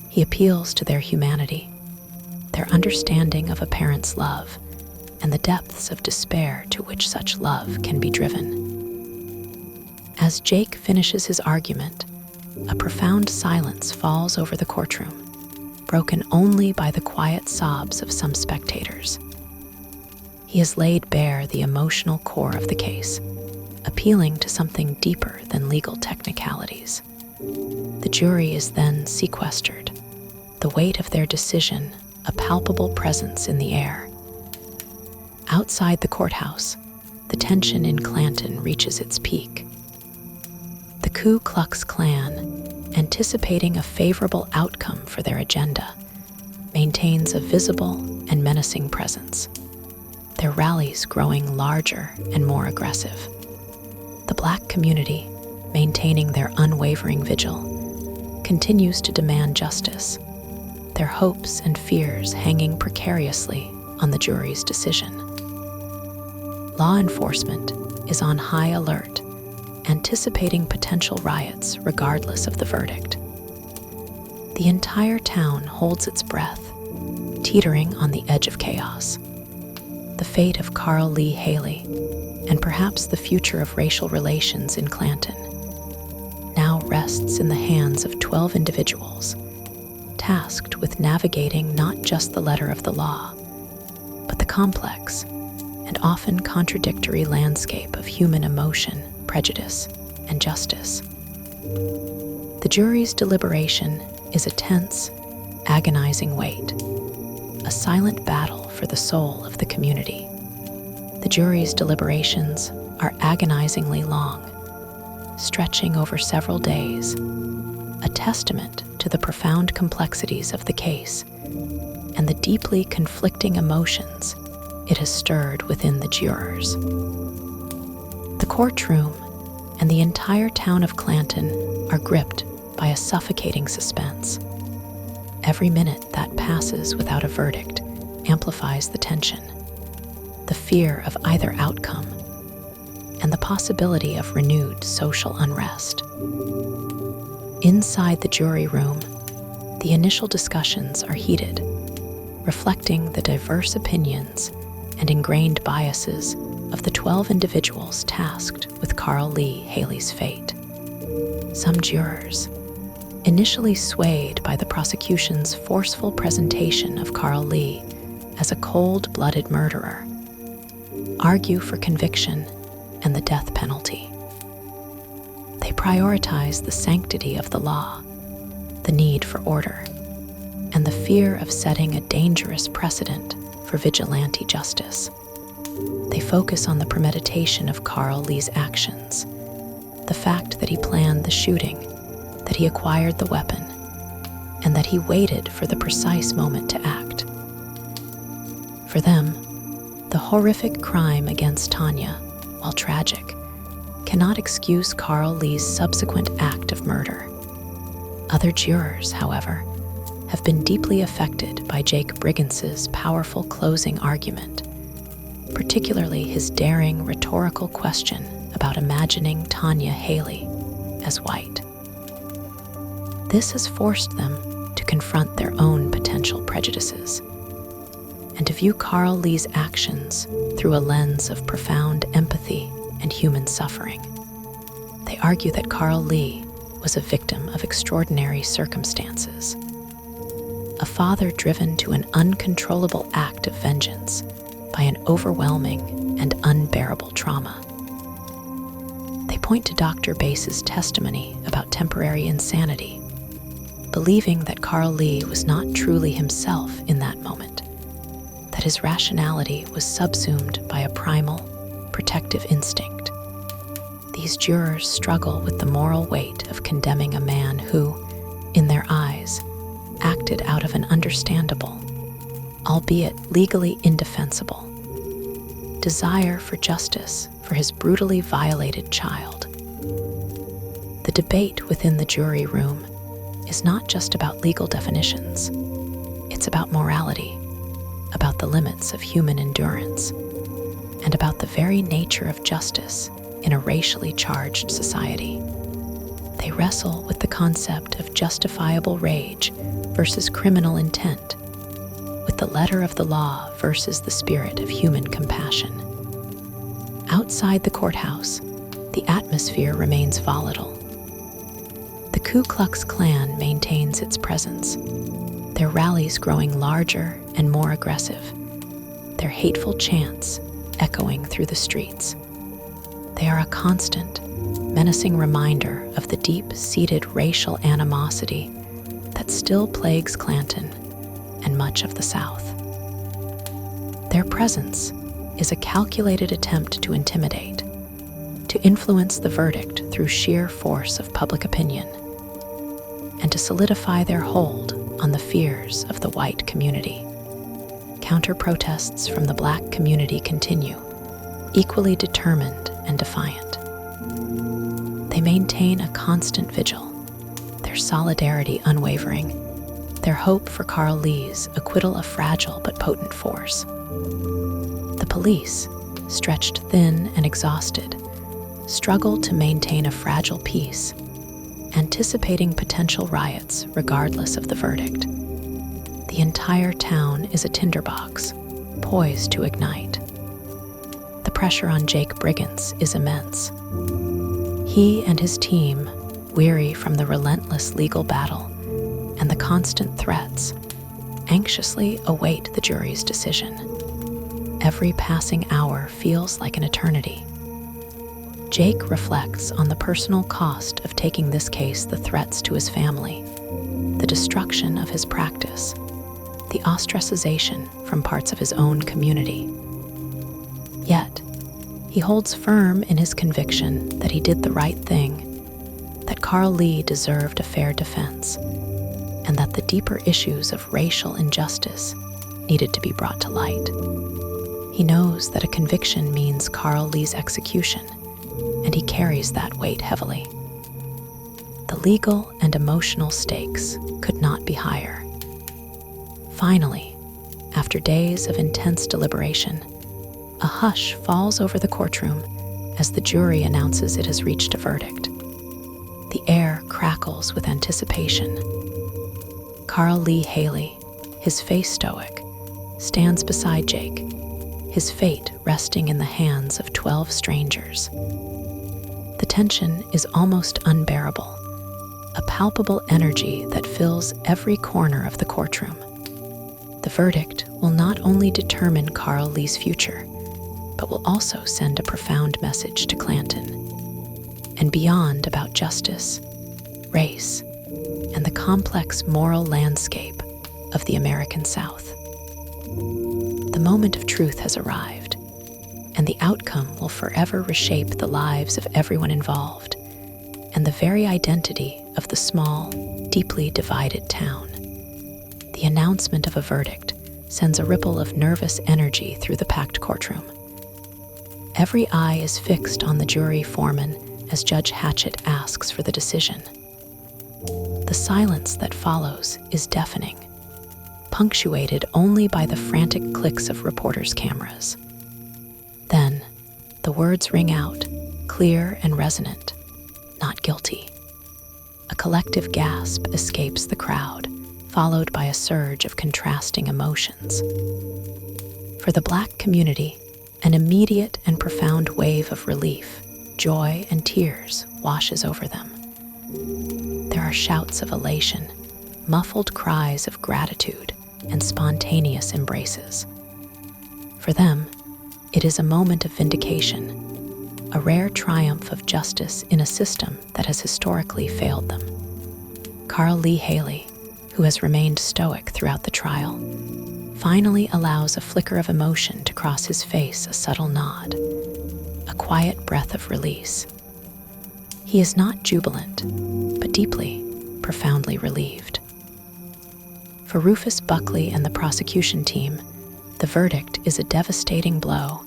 He appeals to their humanity, their understanding of a parent's love, and the depths of despair to which such love can be driven. As Jake finishes his argument, a profound silence falls over the courtroom, broken only by the quiet sobs of some spectators. He has laid bare the emotional core of the case, appealing to something deeper than legal technicalities. The jury is then sequestered, the weight of their decision a palpable presence in the air. Outside the courthouse, the tension in Clanton reaches its peak. The Ku Klux Klan, anticipating a favorable outcome for their agenda, maintains a visible and menacing presence, their rallies growing larger and more aggressive. The Black community, maintaining their unwavering vigil, continues to demand justice, their hopes and fears hanging precariously on the jury's decision. Law enforcement is on high alert, anticipating potential riots regardless of the verdict. The entire town holds its breath, teetering on the edge of chaos. The fate of Carl Lee Hailey, and perhaps the future of racial relations in Clanton, now rests in the hands of 12 individuals, tasked with navigating not just the letter of the law, but the complex and often contradictory landscape of human emotion, prejudice, and justice. The jury's deliberation is a tense, agonizing wait, a silent battle for the soul of the community. The jury's deliberations are agonizingly long, stretching over several days, a testament to the profound complexities of the case and the deeply conflicting emotions it has stirred within the jurors. The courtroom and the entire town of Clanton are gripped by a suffocating suspense. Every minute that passes without a verdict amplifies the tension, the fear of either outcome, and the possibility of renewed social unrest. Inside the jury room, the initial discussions are heated, reflecting the diverse opinions and ingrained biases of the 12 individuals tasked with Carl Lee Hailey's fate. Some jurors, initially swayed by the prosecution's forceful presentation of Carl Lee as a cold-blooded murderer, argue for conviction and the death penalty. They prioritize the sanctity of the law, the need for order, and the fear of setting a dangerous precedent for vigilante justice. They focus on the premeditation of Carl Lee's actions, the fact that he planned the shooting, that he acquired the weapon, and that he waited for the precise moment to act. For them, the horrific crime against Tanya, while tragic, cannot excuse Carl Lee's subsequent act of murder. Other jurors, however, have been deeply affected by Jake Brigance's powerful closing argument, particularly his daring rhetorical question about imagining Lee Hailey as white. This has forced them to confront their own potential prejudices and to view Carl Lee's actions through a lens of profound empathy and human suffering. They argue that Carl Lee was a victim of extraordinary circumstances, a father driven to an uncontrollable act of vengeance by an overwhelming and unbearable trauma. They point to Dr. Bass's testimony about temporary insanity, believing that Carl Lee was not truly himself in that moment, that his rationality was subsumed by a primal, protective instinct. These jurors struggle with the moral weight of condemning a man who, in their eyes, acted out of an understandable, albeit legally indefensible, desire for justice for his brutally violated child. The debate within the jury room is not just about legal definitions. It's about morality, about the limits of human endurance, and about the very nature of justice in a racially charged society. They wrestle with the concept of justifiable rage versus criminal intent, with the letter of the law versus the spirit of human compassion. Outside the courthouse, the atmosphere remains volatile. The Ku Klux Klan maintains its presence, their rallies growing larger and more aggressive, their hateful chants echoing through the streets. They are a constant, menacing reminder of the deep-seated racial animosity that still plagues Clanton and much of the South. Their presence is a calculated attempt to intimidate, to influence the verdict through sheer force of public opinion, and to solidify their hold on the fears of the white community. Counter-protests from the Black community continue, equally determined and defiant. They maintain a constant vigil, their solidarity unwavering, their hope for Carl Lee's acquittal a fragile but potent force. The police, stretched thin and exhausted, struggle to maintain a fragile peace, anticipating potential riots regardless of the verdict. The entire town is a tinderbox, poised to ignite. The pressure on Jake Brigance is immense. He and his team, weary from the relentless legal battle and the constant threats, anxiously await the jury's decision. Every passing hour feels like an eternity. Jake reflects on the personal cost of taking this case, the threats to his family, the destruction of his practice, the ostracization from parts of his own community. Yet, he holds firm in his conviction that he did the right thing, that Carl Lee deserved a fair defense, and that the deeper issues of racial injustice needed to be brought to light. He knows that a conviction means Carl Lee's execution, and he carries that weight heavily. The legal and emotional stakes could not be higher. Finally, after days of intense deliberation, a hush falls over the courtroom as the jury announces it has reached a verdict. The air crackles with anticipation. Carl Lee Hailey, his face stoic, stands beside Jake, his fate resting in the hands of 12 strangers. The tension is almost unbearable, a palpable energy that fills every corner of the courtroom. The verdict will not only determine Carl Lee's future, but will also send a profound message to Clanton and beyond about justice, race, and the complex moral landscape of the American South. The moment of truth has arrived, and the outcome will forever reshape the lives of everyone involved and the very identity of the small, deeply divided town. The announcement of a verdict sends a ripple of nervous energy through the packed courtroom. Every eye is fixed on the jury foreman as Judge Hatchett asks for the decision. The silence that follows is deafening, punctuated only by the frantic clicks of reporters' cameras. Then, the words ring out, clear and resonant, "Not guilty." A collective gasp escapes the crowd, followed by a surge of contrasting emotions. For the Black community, an immediate and profound wave of relief, joy, and tears washes over them. There are shouts of elation, muffled cries of gratitude, and spontaneous embraces. For them, it is a moment of vindication, a rare triumph of justice in a system that has historically failed them. Carl Lee Hailey, who has remained stoic throughout the trial, finally allows a flicker of emotion to cross his face, a subtle nod, a quiet breath of release. He is not jubilant, but deeply, profoundly relieved. For Rufus Buckley and the prosecution team, the verdict is a devastating blow,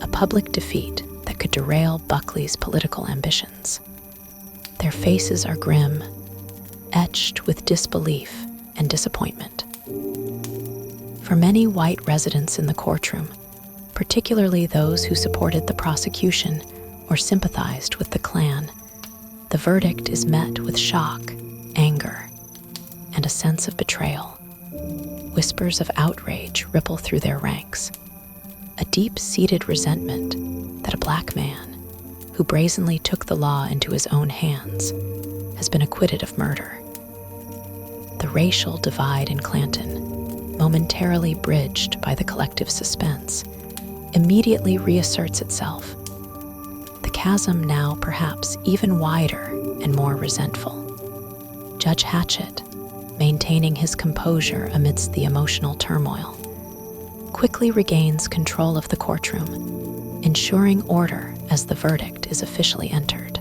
a public defeat that could derail Buckley's political ambitions. Their faces are grim, etched with disbelief and disappointment. For many white residents in the courtroom, particularly those who supported the prosecution or sympathized with the Klan, the verdict is met with shock, anger, and a sense of betrayal. Whispers of outrage ripple through their ranks, a deep-seated resentment that a Black man, who brazenly took the law into his own hands, has been acquitted of murder. The racial divide in Clanton, momentarily bridged by the collective suspense, immediately reasserts itself, the chasm now perhaps even wider and more resentful. Judge Hatchett, maintaining his composure amidst the emotional turmoil, quickly regains control of the courtroom, ensuring order as the verdict is officially entered.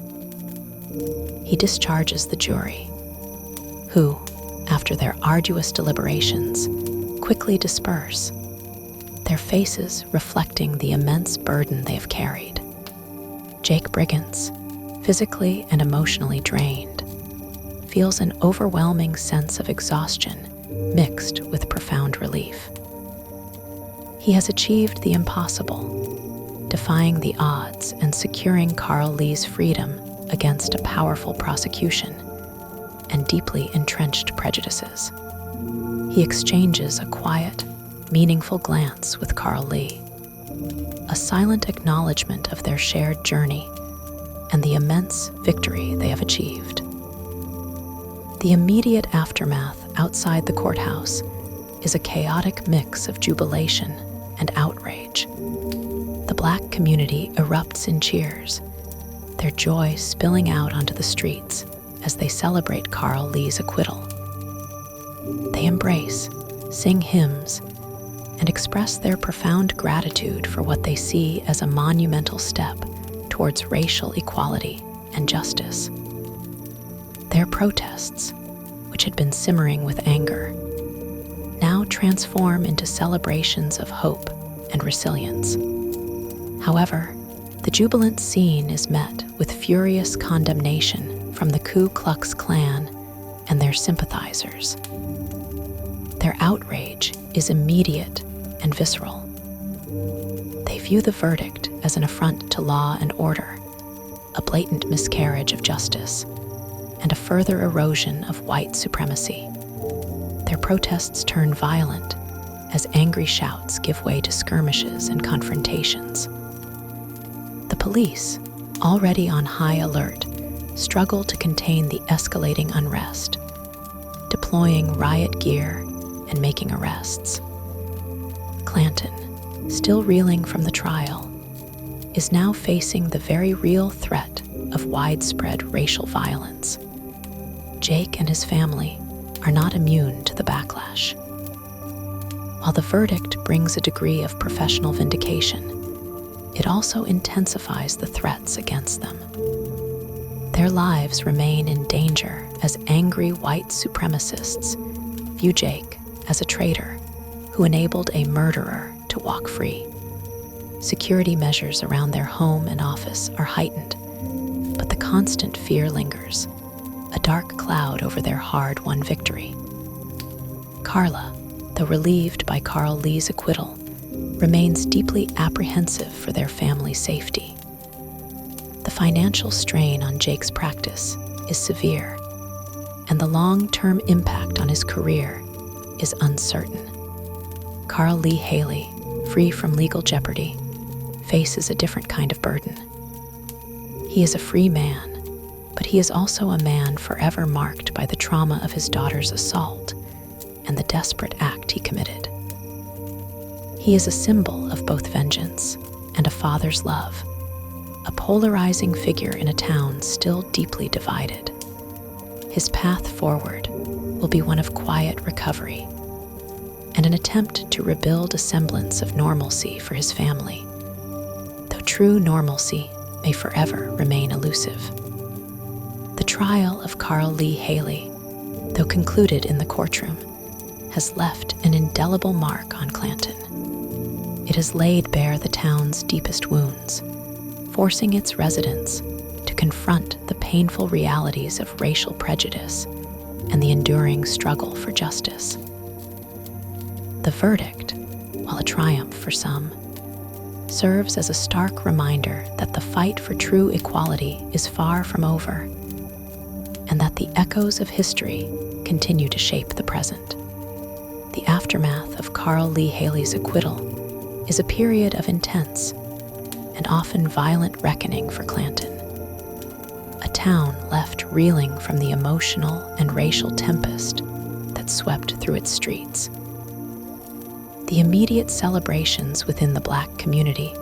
He discharges the jury, who, after their arduous deliberations, quickly disperse, their faces reflecting the immense burden they have carried. Jake Brigance, physically and emotionally drained, feels an overwhelming sense of exhaustion mixed with profound relief. He has achieved the impossible, defying the odds and securing Carl Lee's freedom against a powerful prosecution and deeply entrenched prejudices. He exchanges a quiet, meaningful glance with Carl Lee, a silent acknowledgement of their shared journey and the immense victory they have achieved. The immediate aftermath outside the courthouse is a chaotic mix of jubilation and outrage. The Black community erupts in cheers, their joy spilling out onto the streets as they celebrate Carl Lee's acquittal. They embrace, sing hymns, and express their profound gratitude for what they see as a monumental step towards racial equality and justice. Their protests, which had been simmering with anger, now transform into celebrations of hope and resilience. However, the jubilant scene is met with furious condemnation from the Ku Klux Klan and their sympathizers. Their outrage is immediate and visceral. They view the verdict as an affront to law and order, a blatant miscarriage of justice, and a further erosion of white supremacy. Their protests turn violent as angry shouts give way to skirmishes and confrontations. The police, already on high alert, struggle to contain the escalating unrest, deploying riot gear and making arrests. Clanton, still reeling from the trial, is now facing the very real threat of widespread racial violence. Jake and his family are not immune to the backlash. While the verdict brings a degree of professional vindication, it also intensifies the threats against them. Their lives remain in danger as angry white supremacists view Jake as a traitor who enabled a murderer to walk free. Security measures around their home and office are heightened, but the constant fear lingers, a dark cloud over their hard-won victory. Carla, though relieved by Carl Lee's acquittal, remains deeply apprehensive for their family's safety. The financial strain on Jake's practice is severe, and the long-term impact on his career is uncertain. Carl Lee Hailey, free from legal jeopardy, faces a different kind of burden. He is a free man, but he is also a man forever marked by the trauma of his daughter's assault and the desperate act he committed. He is a symbol of both vengeance and a father's love, a polarizing figure in a town still deeply divided. His path forward will be one of quiet recovery and an attempt to rebuild a semblance of normalcy for his family, though true normalcy may forever remain elusive. The trial of Carl Lee Hailey, though concluded in the courtroom, has left an indelible mark on Clanton. It has laid bare the town's deepest wounds, forcing its residents to confront the painful realities of racial prejudice and the enduring struggle for justice. The verdict, while a triumph for some, serves as a stark reminder that the fight for true equality is far from over, and that the echoes of history continue to shape the present. The aftermath of Carl Lee Hailey's acquittal is a period of intense and often violent reckoning for Clanton, a town left reeling from the emotional and racial tempest that swept through its streets. The immediate celebrations within the Black community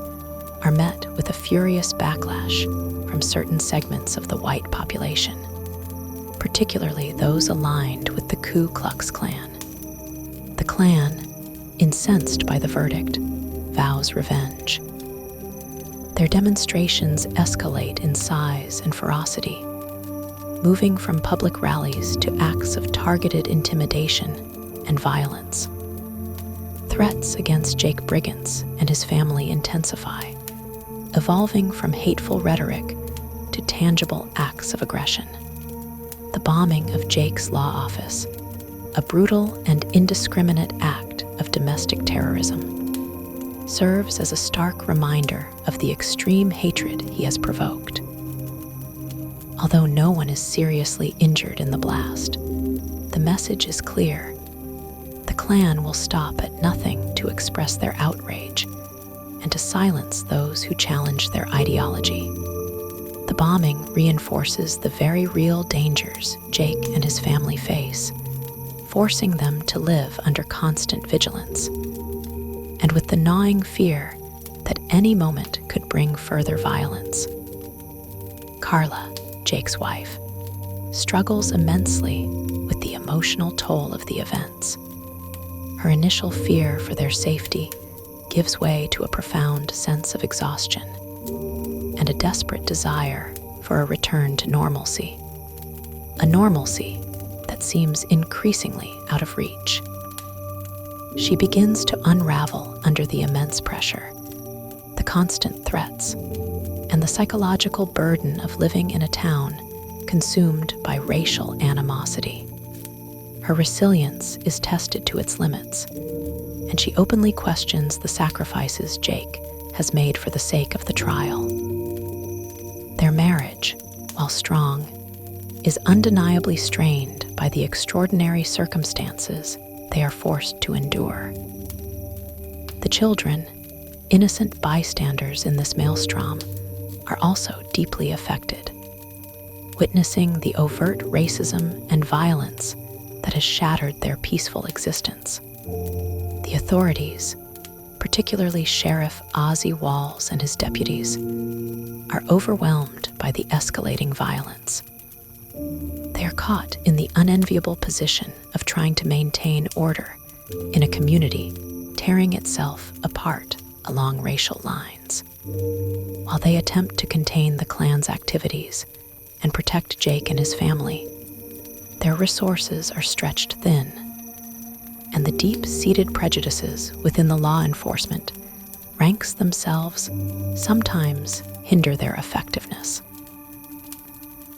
are met with a furious backlash from certain segments of the white population, particularly those aligned with the Ku Klux Klan. The Klan, incensed by the verdict, vows revenge. Their demonstrations escalate in size and ferocity, moving from public rallies to acts of targeted intimidation and violence. Threats against Jake Brigance and his family intensify, evolving from hateful rhetoric to tangible acts of aggression. The bombing of Jake's law office, a brutal and indiscriminate act of domestic terrorism, serves as a stark reminder of the extreme hatred he has provoked. Although no one is seriously injured in the blast, the message is clear. The Klan will stop at nothing to express their outrage and to silence those who challenge their ideology. The bombing reinforces the very real dangers Jake and his family face, forcing them to live under constant vigilance, and with the gnawing fear that any moment could bring further violence. Carla, Jake's wife, struggles immensely with the emotional toll of the events. Her initial fear for their safety gives way to a profound sense of exhaustion and a desperate desire for a return to normalcy, a normalcy that seems increasingly out of reach. She begins to unravel under the immense pressure, the constant threats, and the psychological burden of living in a town consumed by racial animosity. Her resilience is tested to its limits, and she openly questions the sacrifices Jake has made for the sake of the trial. Their marriage, while strong, is undeniably strained by the extraordinary circumstances they are forced to endure. The children, innocent bystanders in this maelstrom, are also deeply affected, witnessing the overt racism and violence that has shattered their peaceful existence. The authorities, particularly Sheriff Ozzie Walls and his deputies, are overwhelmed by the escalating violence. They are caught in the unenviable position of trying to maintain order in a community tearing itself apart along racial lines. While they attempt to contain the Klan's activities and protect Jake and his family, their resources are stretched thin, and the deep-seated prejudices within the law enforcement ranks themselves sometimes hinder their effectiveness.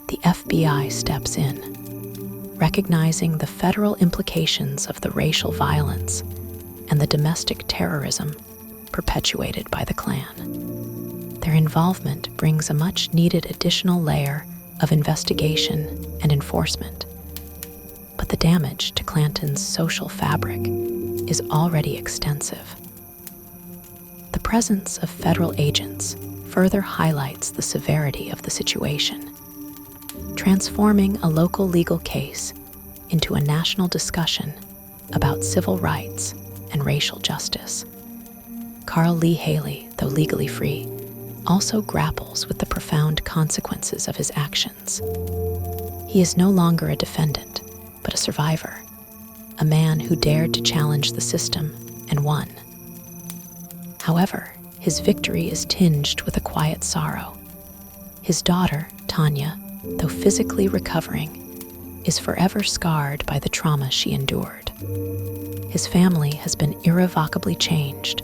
The FBI steps in, recognizing the federal implications of the racial violence and the domestic terrorism perpetuated by the Klan. Their involvement brings a much-needed additional layer of investigation and enforcement. But the damage to Clanton's social fabric is already extensive. The presence of federal agents further highlights the severity of the situation, transforming a local legal case into a national discussion about civil rights and racial justice. Lee Hailey, though legally free, also grapples with the profound consequences of his actions. He is no longer a defendant, but a survivor, a man who dared to challenge the system and won. However, his victory is tinged with a quiet sorrow. His daughter, Tanya, though physically recovering, is forever scarred by the trauma she endured. His family has been irrevocably changed,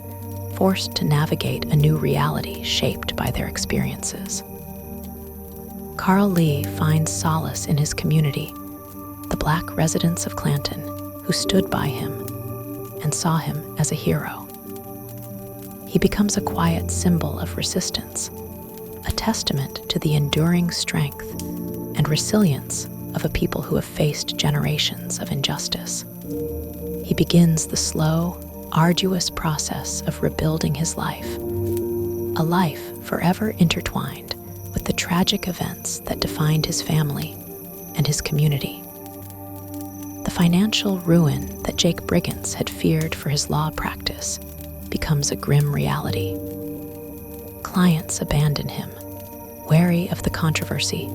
forced to navigate a new reality shaped by their experiences. Lee finds solace in his community, the Black residents of Clanton, who stood by him and saw him as a hero. He becomes a quiet symbol of resistance, a testament to the enduring strength and resilience of a people who have faced generations of injustice. He begins the slow, arduous process of rebuilding his life, a life forever intertwined with the tragic events that defined his family and his community. The financial ruin that Jake Brigance had feared for his law practice becomes a grim reality. Clients abandon him, wary of the controversy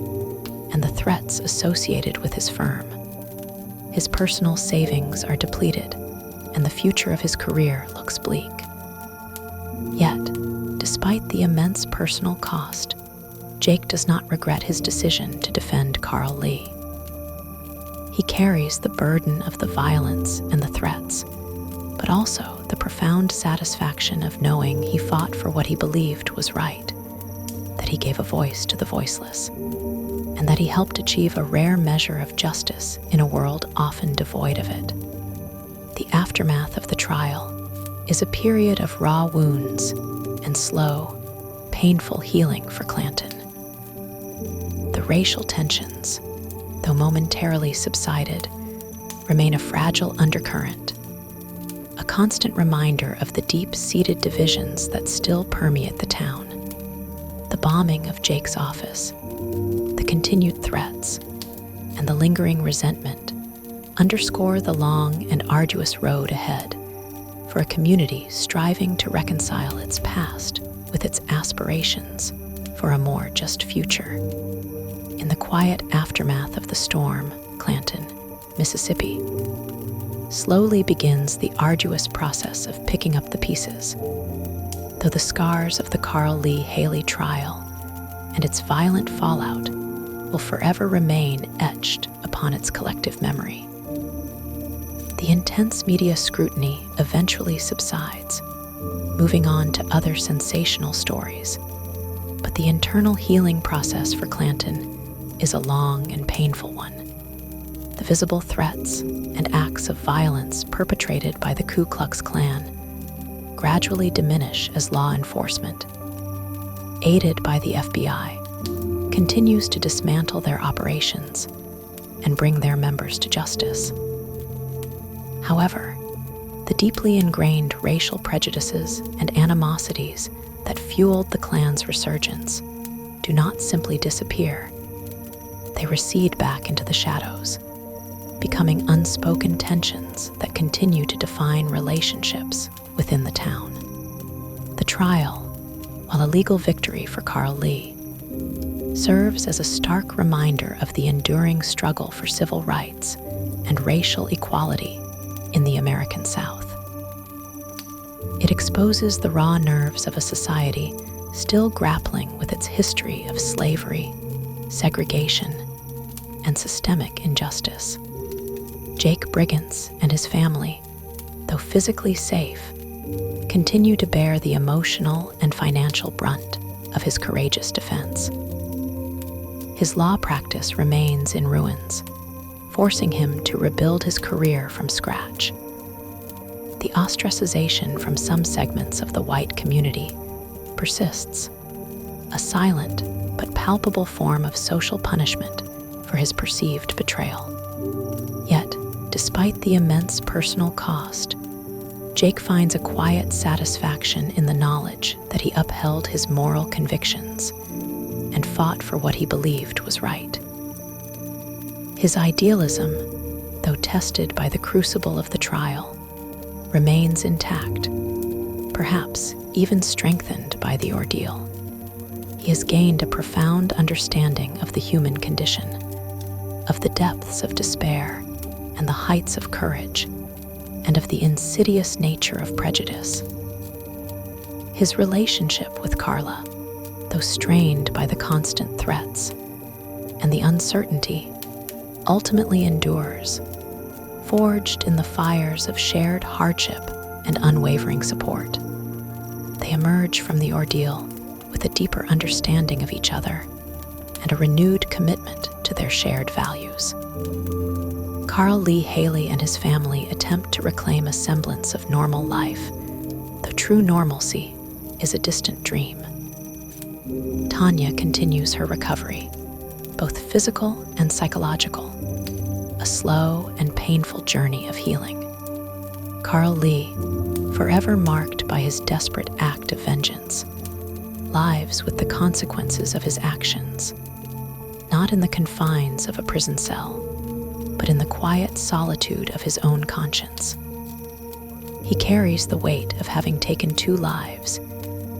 and the threats associated with his firm. His personal savings are depleted, and the future of his career looks bleak. Yet, despite the immense personal cost, Jake does not regret his decision to defend Lee. He carries the burden of the violence and the threats, but also the profound satisfaction of knowing he fought for what he believed was right, that he gave a voice to the voiceless, and that he helped achieve a rare measure of justice in a world often devoid of it. The aftermath of the trial is a period of raw wounds and slow, painful healing for Clanton. The racial tensions, though momentarily subsided, remain a fragile undercurrent, a constant reminder of the deep-seated divisions that still permeate the town. The bombing of Jake's office, the continued threats, and the lingering resentment underscore the long and arduous road ahead for a community striving to reconcile its past with its aspirations for a more just future. In the quiet aftermath of the storm, Clanton, Mississippi, slowly begins the arduous process of picking up the pieces, though the scars of the Lee Hailey trial and its violent fallout will forever remain etched upon its collective memory. The intense media scrutiny eventually subsides, moving on to other sensational stories, but the internal healing process for Clanton is a long and painful one. The visible threats and acts of violence perpetrated by the Ku Klux Klan gradually diminish as law enforcement, aided by the FBI, continues to dismantle their operations and bring their members to justice. However, the deeply ingrained racial prejudices and animosities that fueled the Klan's resurgence do not simply disappear. They recede back into the shadows, becoming unspoken tensions that continue to define relationships within the town. The trial, while a legal victory for Lee, serves as a stark reminder of the enduring struggle for civil rights and racial equality in the American South. It exposes the raw nerves of a society still grappling with its history of slavery, segregation, and systemic injustice. Jake Brigance and his family, though physically safe, continue to bear the emotional and financial brunt of his courageous defense. His law practice remains in ruins, forcing him to rebuild his career from scratch. The ostracization from some segments of the white community persists, a silent but palpable form of social punishment for his perceived betrayal. Yet, despite the immense personal cost, Jake finds a quiet satisfaction in the knowledge that he upheld his moral convictions and fought for what he believed was right. His idealism, though tested by the crucible of the trial, remains intact, perhaps even strengthened by the ordeal. He has gained a profound understanding of the human condition, of the depths of despair and the heights of courage, and of the insidious nature of prejudice. His relationship with Carla, though strained by the constant threats and the uncertainty, ultimately endures, forged in the fires of shared hardship and unwavering support. They emerge from the ordeal with a deeper understanding of each other and a renewed commitment to their shared values. Lee Hailey and his family attempt to reclaim a semblance of normal life, though true normalcy is a distant dream. Tanya continues her recovery, both physical and psychological, a slow and painful journey of healing. Lee, forever marked by his desperate act of vengeance, lives with the consequences of his actions, not in the confines of a prison cell, but in the quiet solitude of his own conscience. He carries the weight of having taken 2 lives,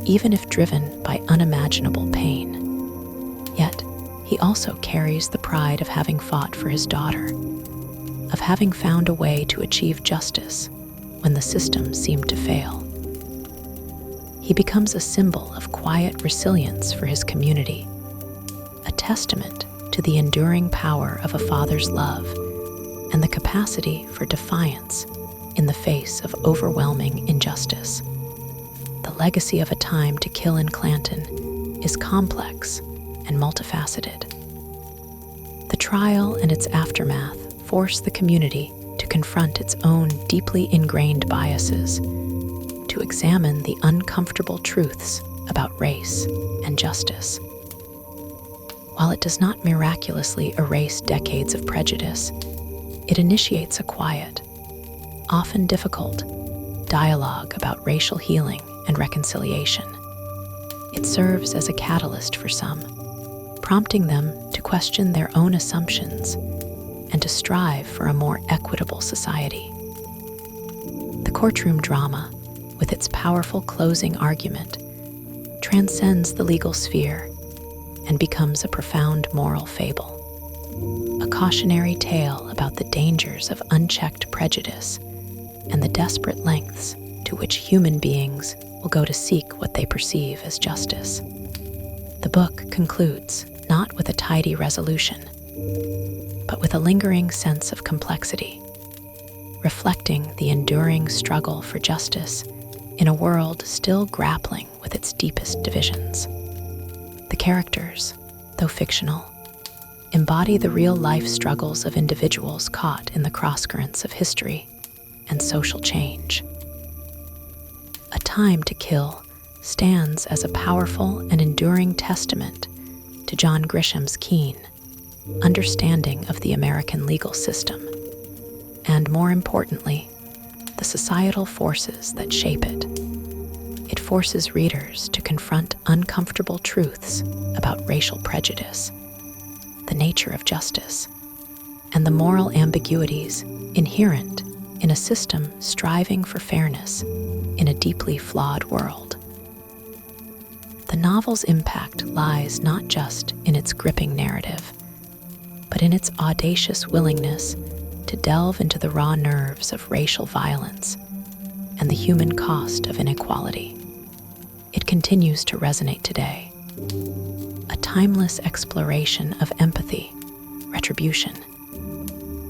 even if driven by unimaginable pain. Yet, he also carries the pride of having fought for his daughter, of having found a way to achieve justice when the system seemed to fail. He becomes a symbol of quiet resilience for his community, a testament to the enduring power of a father's love and the capacity for defiance in the face of overwhelming injustice. The legacy of a time to kill in Clanton is complex and multifaceted. The trial and its aftermath force the community to confront its own deeply ingrained biases, to examine the uncomfortable truths about race and justice. While it does not miraculously erase decades of prejudice, it initiates a quiet, often difficult, dialogue about racial healing and reconciliation. It serves as a catalyst for some, prompting them to question their own assumptions and to strive for a more equitable society. The courtroom drama, with its powerful closing argument, transcends the legal sphere and becomes a profound moral fable, a cautionary tale about the dangers of unchecked prejudice and the desperate lengths to which human beings will go to seek what they perceive as justice. The book concludes not with a tidy resolution, but with a lingering sense of complexity, reflecting the enduring struggle for justice in a world still grappling with its deepest divisions. The characters, though fictional, embody the real-life struggles of individuals caught in the crosscurrents of history and social change. A Time to Kill stands as a powerful and enduring testament to John Grisham's keen understanding of the American legal system, and more importantly, the societal forces that shape it. It forces readers to confront uncomfortable truths about racial prejudice, the nature of justice, and the moral ambiguities inherent in a system striving for fairness in a deeply flawed world. The The novel's impact lies not just in its gripping narrative, but in its audacious willingness to delve into the raw nerves of racial violence and the human cost of inequality. It continues to resonate today, a timeless exploration of empathy, retribution,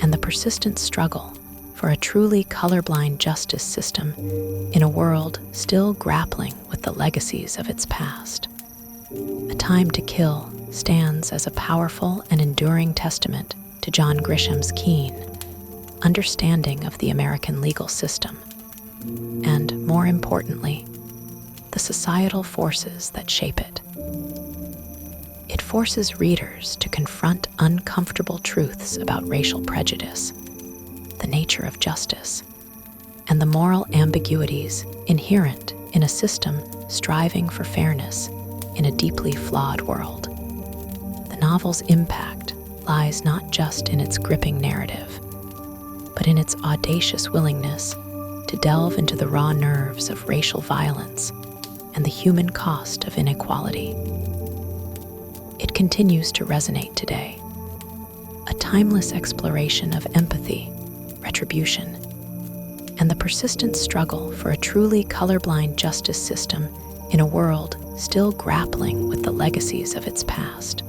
and the persistent struggle for a truly colorblind justice system in a world still grappling with the legacies of its past. A Time to Kill stands as a powerful and enduring testament to John Grisham's keen understanding of the American legal system, and, more importantly, the societal forces that shape it. It forces readers to confront uncomfortable truths about racial prejudice, the nature of justice, and the moral ambiguities inherent in a system striving for fairness in a deeply flawed world. The novel's impact lies not just in its gripping narrative, but in its audacious willingness to delve into the raw nerves of racial violence and the human cost of inequality. It continues to resonate today, a timeless exploration of empathy, retribution, and the persistent struggle for a truly colorblind justice system in a world still grappling with the legacies of its past.